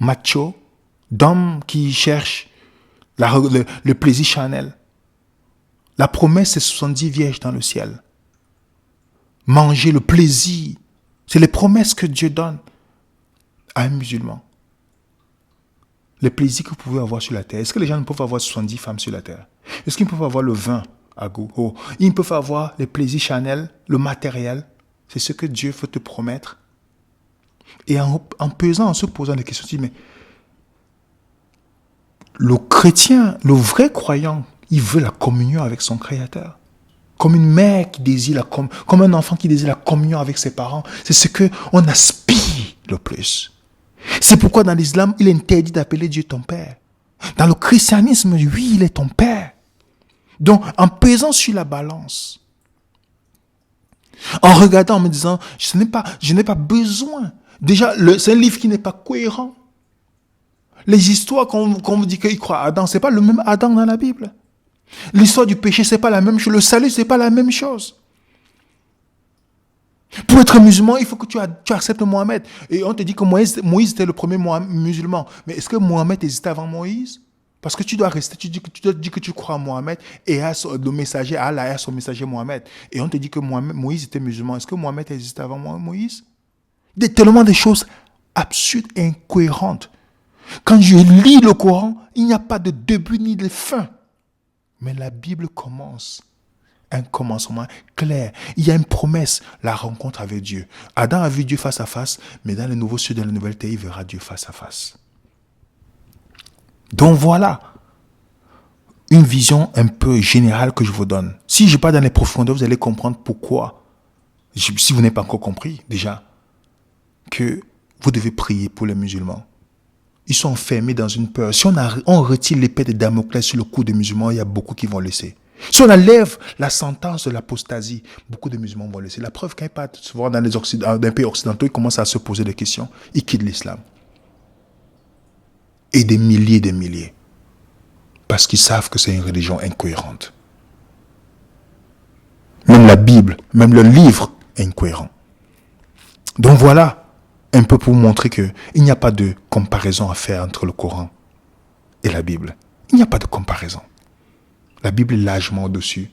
macho, d'hommes qui cherchent le plaisir charnel. La promesse, c'est 70 vierges dans le ciel. Manger le plaisir, c'est les promesses que Dieu donne à un musulman. Les plaisirs que vous pouvez avoir sur la terre. Est-ce que les gens ne peuvent avoir 70 femmes sur la terre? Est-ce qu'ils peuvent avoir le vin à goût? Oh, ils peuvent avoir les plaisirs charnels, le matériel. C'est ce que Dieu veut te promettre. Et en pesant, en se posant des questions, tu dis, mais le chrétien, le vrai croyant, il veut la communion avec son Créateur. Comme une mère qui désire comme un enfant qui désire la communion avec ses parents. C'est ce qu'on aspire le plus. C'est pourquoi dans l'islam, il est interdit d'appeler Dieu ton Père. Dans le christianisme, oui, il est ton Père. Donc, en pesant sur la balance, en regardant, en me disant, je n'ai pas besoin. Déjà, c'est un livre qui n'est pas cohérent. Les histoires qu'on vous dit qu'il croit à Adam, c'est pas le même Adam dans la Bible. L'histoire du péché, c'est pas la même chose. Le salut, c'est pas la même chose. Pour être musulman, il faut que tu acceptes Mohamed. Et on te dit que Moïse était le premier musulman. Mais est-ce que Mohamed existait avant Moïse? Parce que tu dois rester, tu dis que tu crois à Mohamed et à le messager, à Allah et à son messager Mohamed. Et on te dit que Moïse était musulman. Est-ce que Mohamed existait avant Moïse? Il y a tellement de choses absurdes et incohérentes. Quand je lis le Coran, il n'y a pas de début ni de fin. Mais la Bible commence. Un commencement clair. Il y a une promesse, la rencontre avec Dieu. Adam a vu Dieu face à face, mais dans le nouveau ciel, dans la nouvelle terre, il verra Dieu face à face. Donc voilà, une vision un peu générale que je vous donne. Si je ne vais pas dans les profondeurs, vous allez comprendre pourquoi, si vous n'avez pas encore compris déjà, que vous devez prier pour les musulmans. Ils sont enfermés dans une peur. Si on retire l'épée de Damoclès sur le cou des musulmans, il y a beaucoup qui vont laisser. Si on enlève la sentence de l'apostasie, beaucoup de musulmans vont laisser. La preuve, quand ils partent souvent dans les pays occidentaux, ils commencent à se poser des questions. Ils quittent l'islam. Et des milliers. Parce qu'ils savent que c'est une religion incohérente. Même la Bible, même le livre est incohérent. Donc voilà, un peu pour vous montrer qu'il n'y a pas de comparaison à faire entre le Coran et la Bible. Il n'y a pas de comparaison. La Bible est largement au-dessus.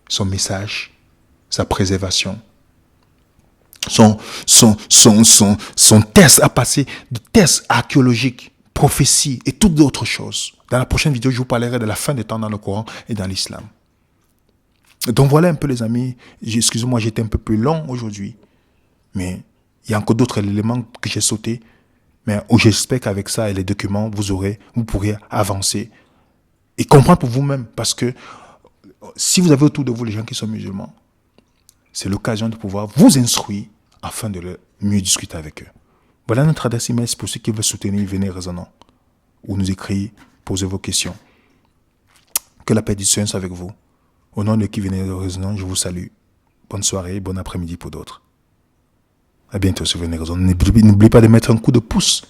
Son message, sa préservation, son test à passer, de tests archéologiques, prophéties et toutes d'autres choses. Dans la prochaine vidéo, je vous parlerai de la fin des temps dans le Coran et dans l'islam. Donc voilà un peu les amis. Excusez-moi, j'étais un peu plus long aujourd'hui. Mais il y a encore d'autres éléments que j'ai sautés. Mais j'espère qu'avec ça et les documents, vous pourrez avancer. Et comprendre pour vous-même, parce que si vous avez autour de vous les gens qui sont musulmans, c'est l'occasion de pouvoir vous instruire afin de mieux discuter avec eux. Voilà notre adresse email pour ceux qui veulent soutenir Venez Raisonnons, ou nous écrire, poser vos questions. Que la paix du Seigneur soit avec vous. Au nom de qui Venez Raisonnons, je vous salue. Bonne soirée, bon après-midi pour d'autres. À bientôt sur Venez Raisonnons. N'oubliez pas de mettre un coup de pouce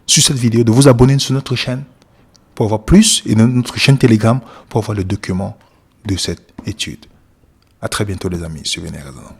sur cette vidéo, de vous abonner sur notre chaîne pour avoir plus, et notre chaîne Telegram pour avoir le document de cette étude. À très bientôt les amis sur Venez Raisonnons.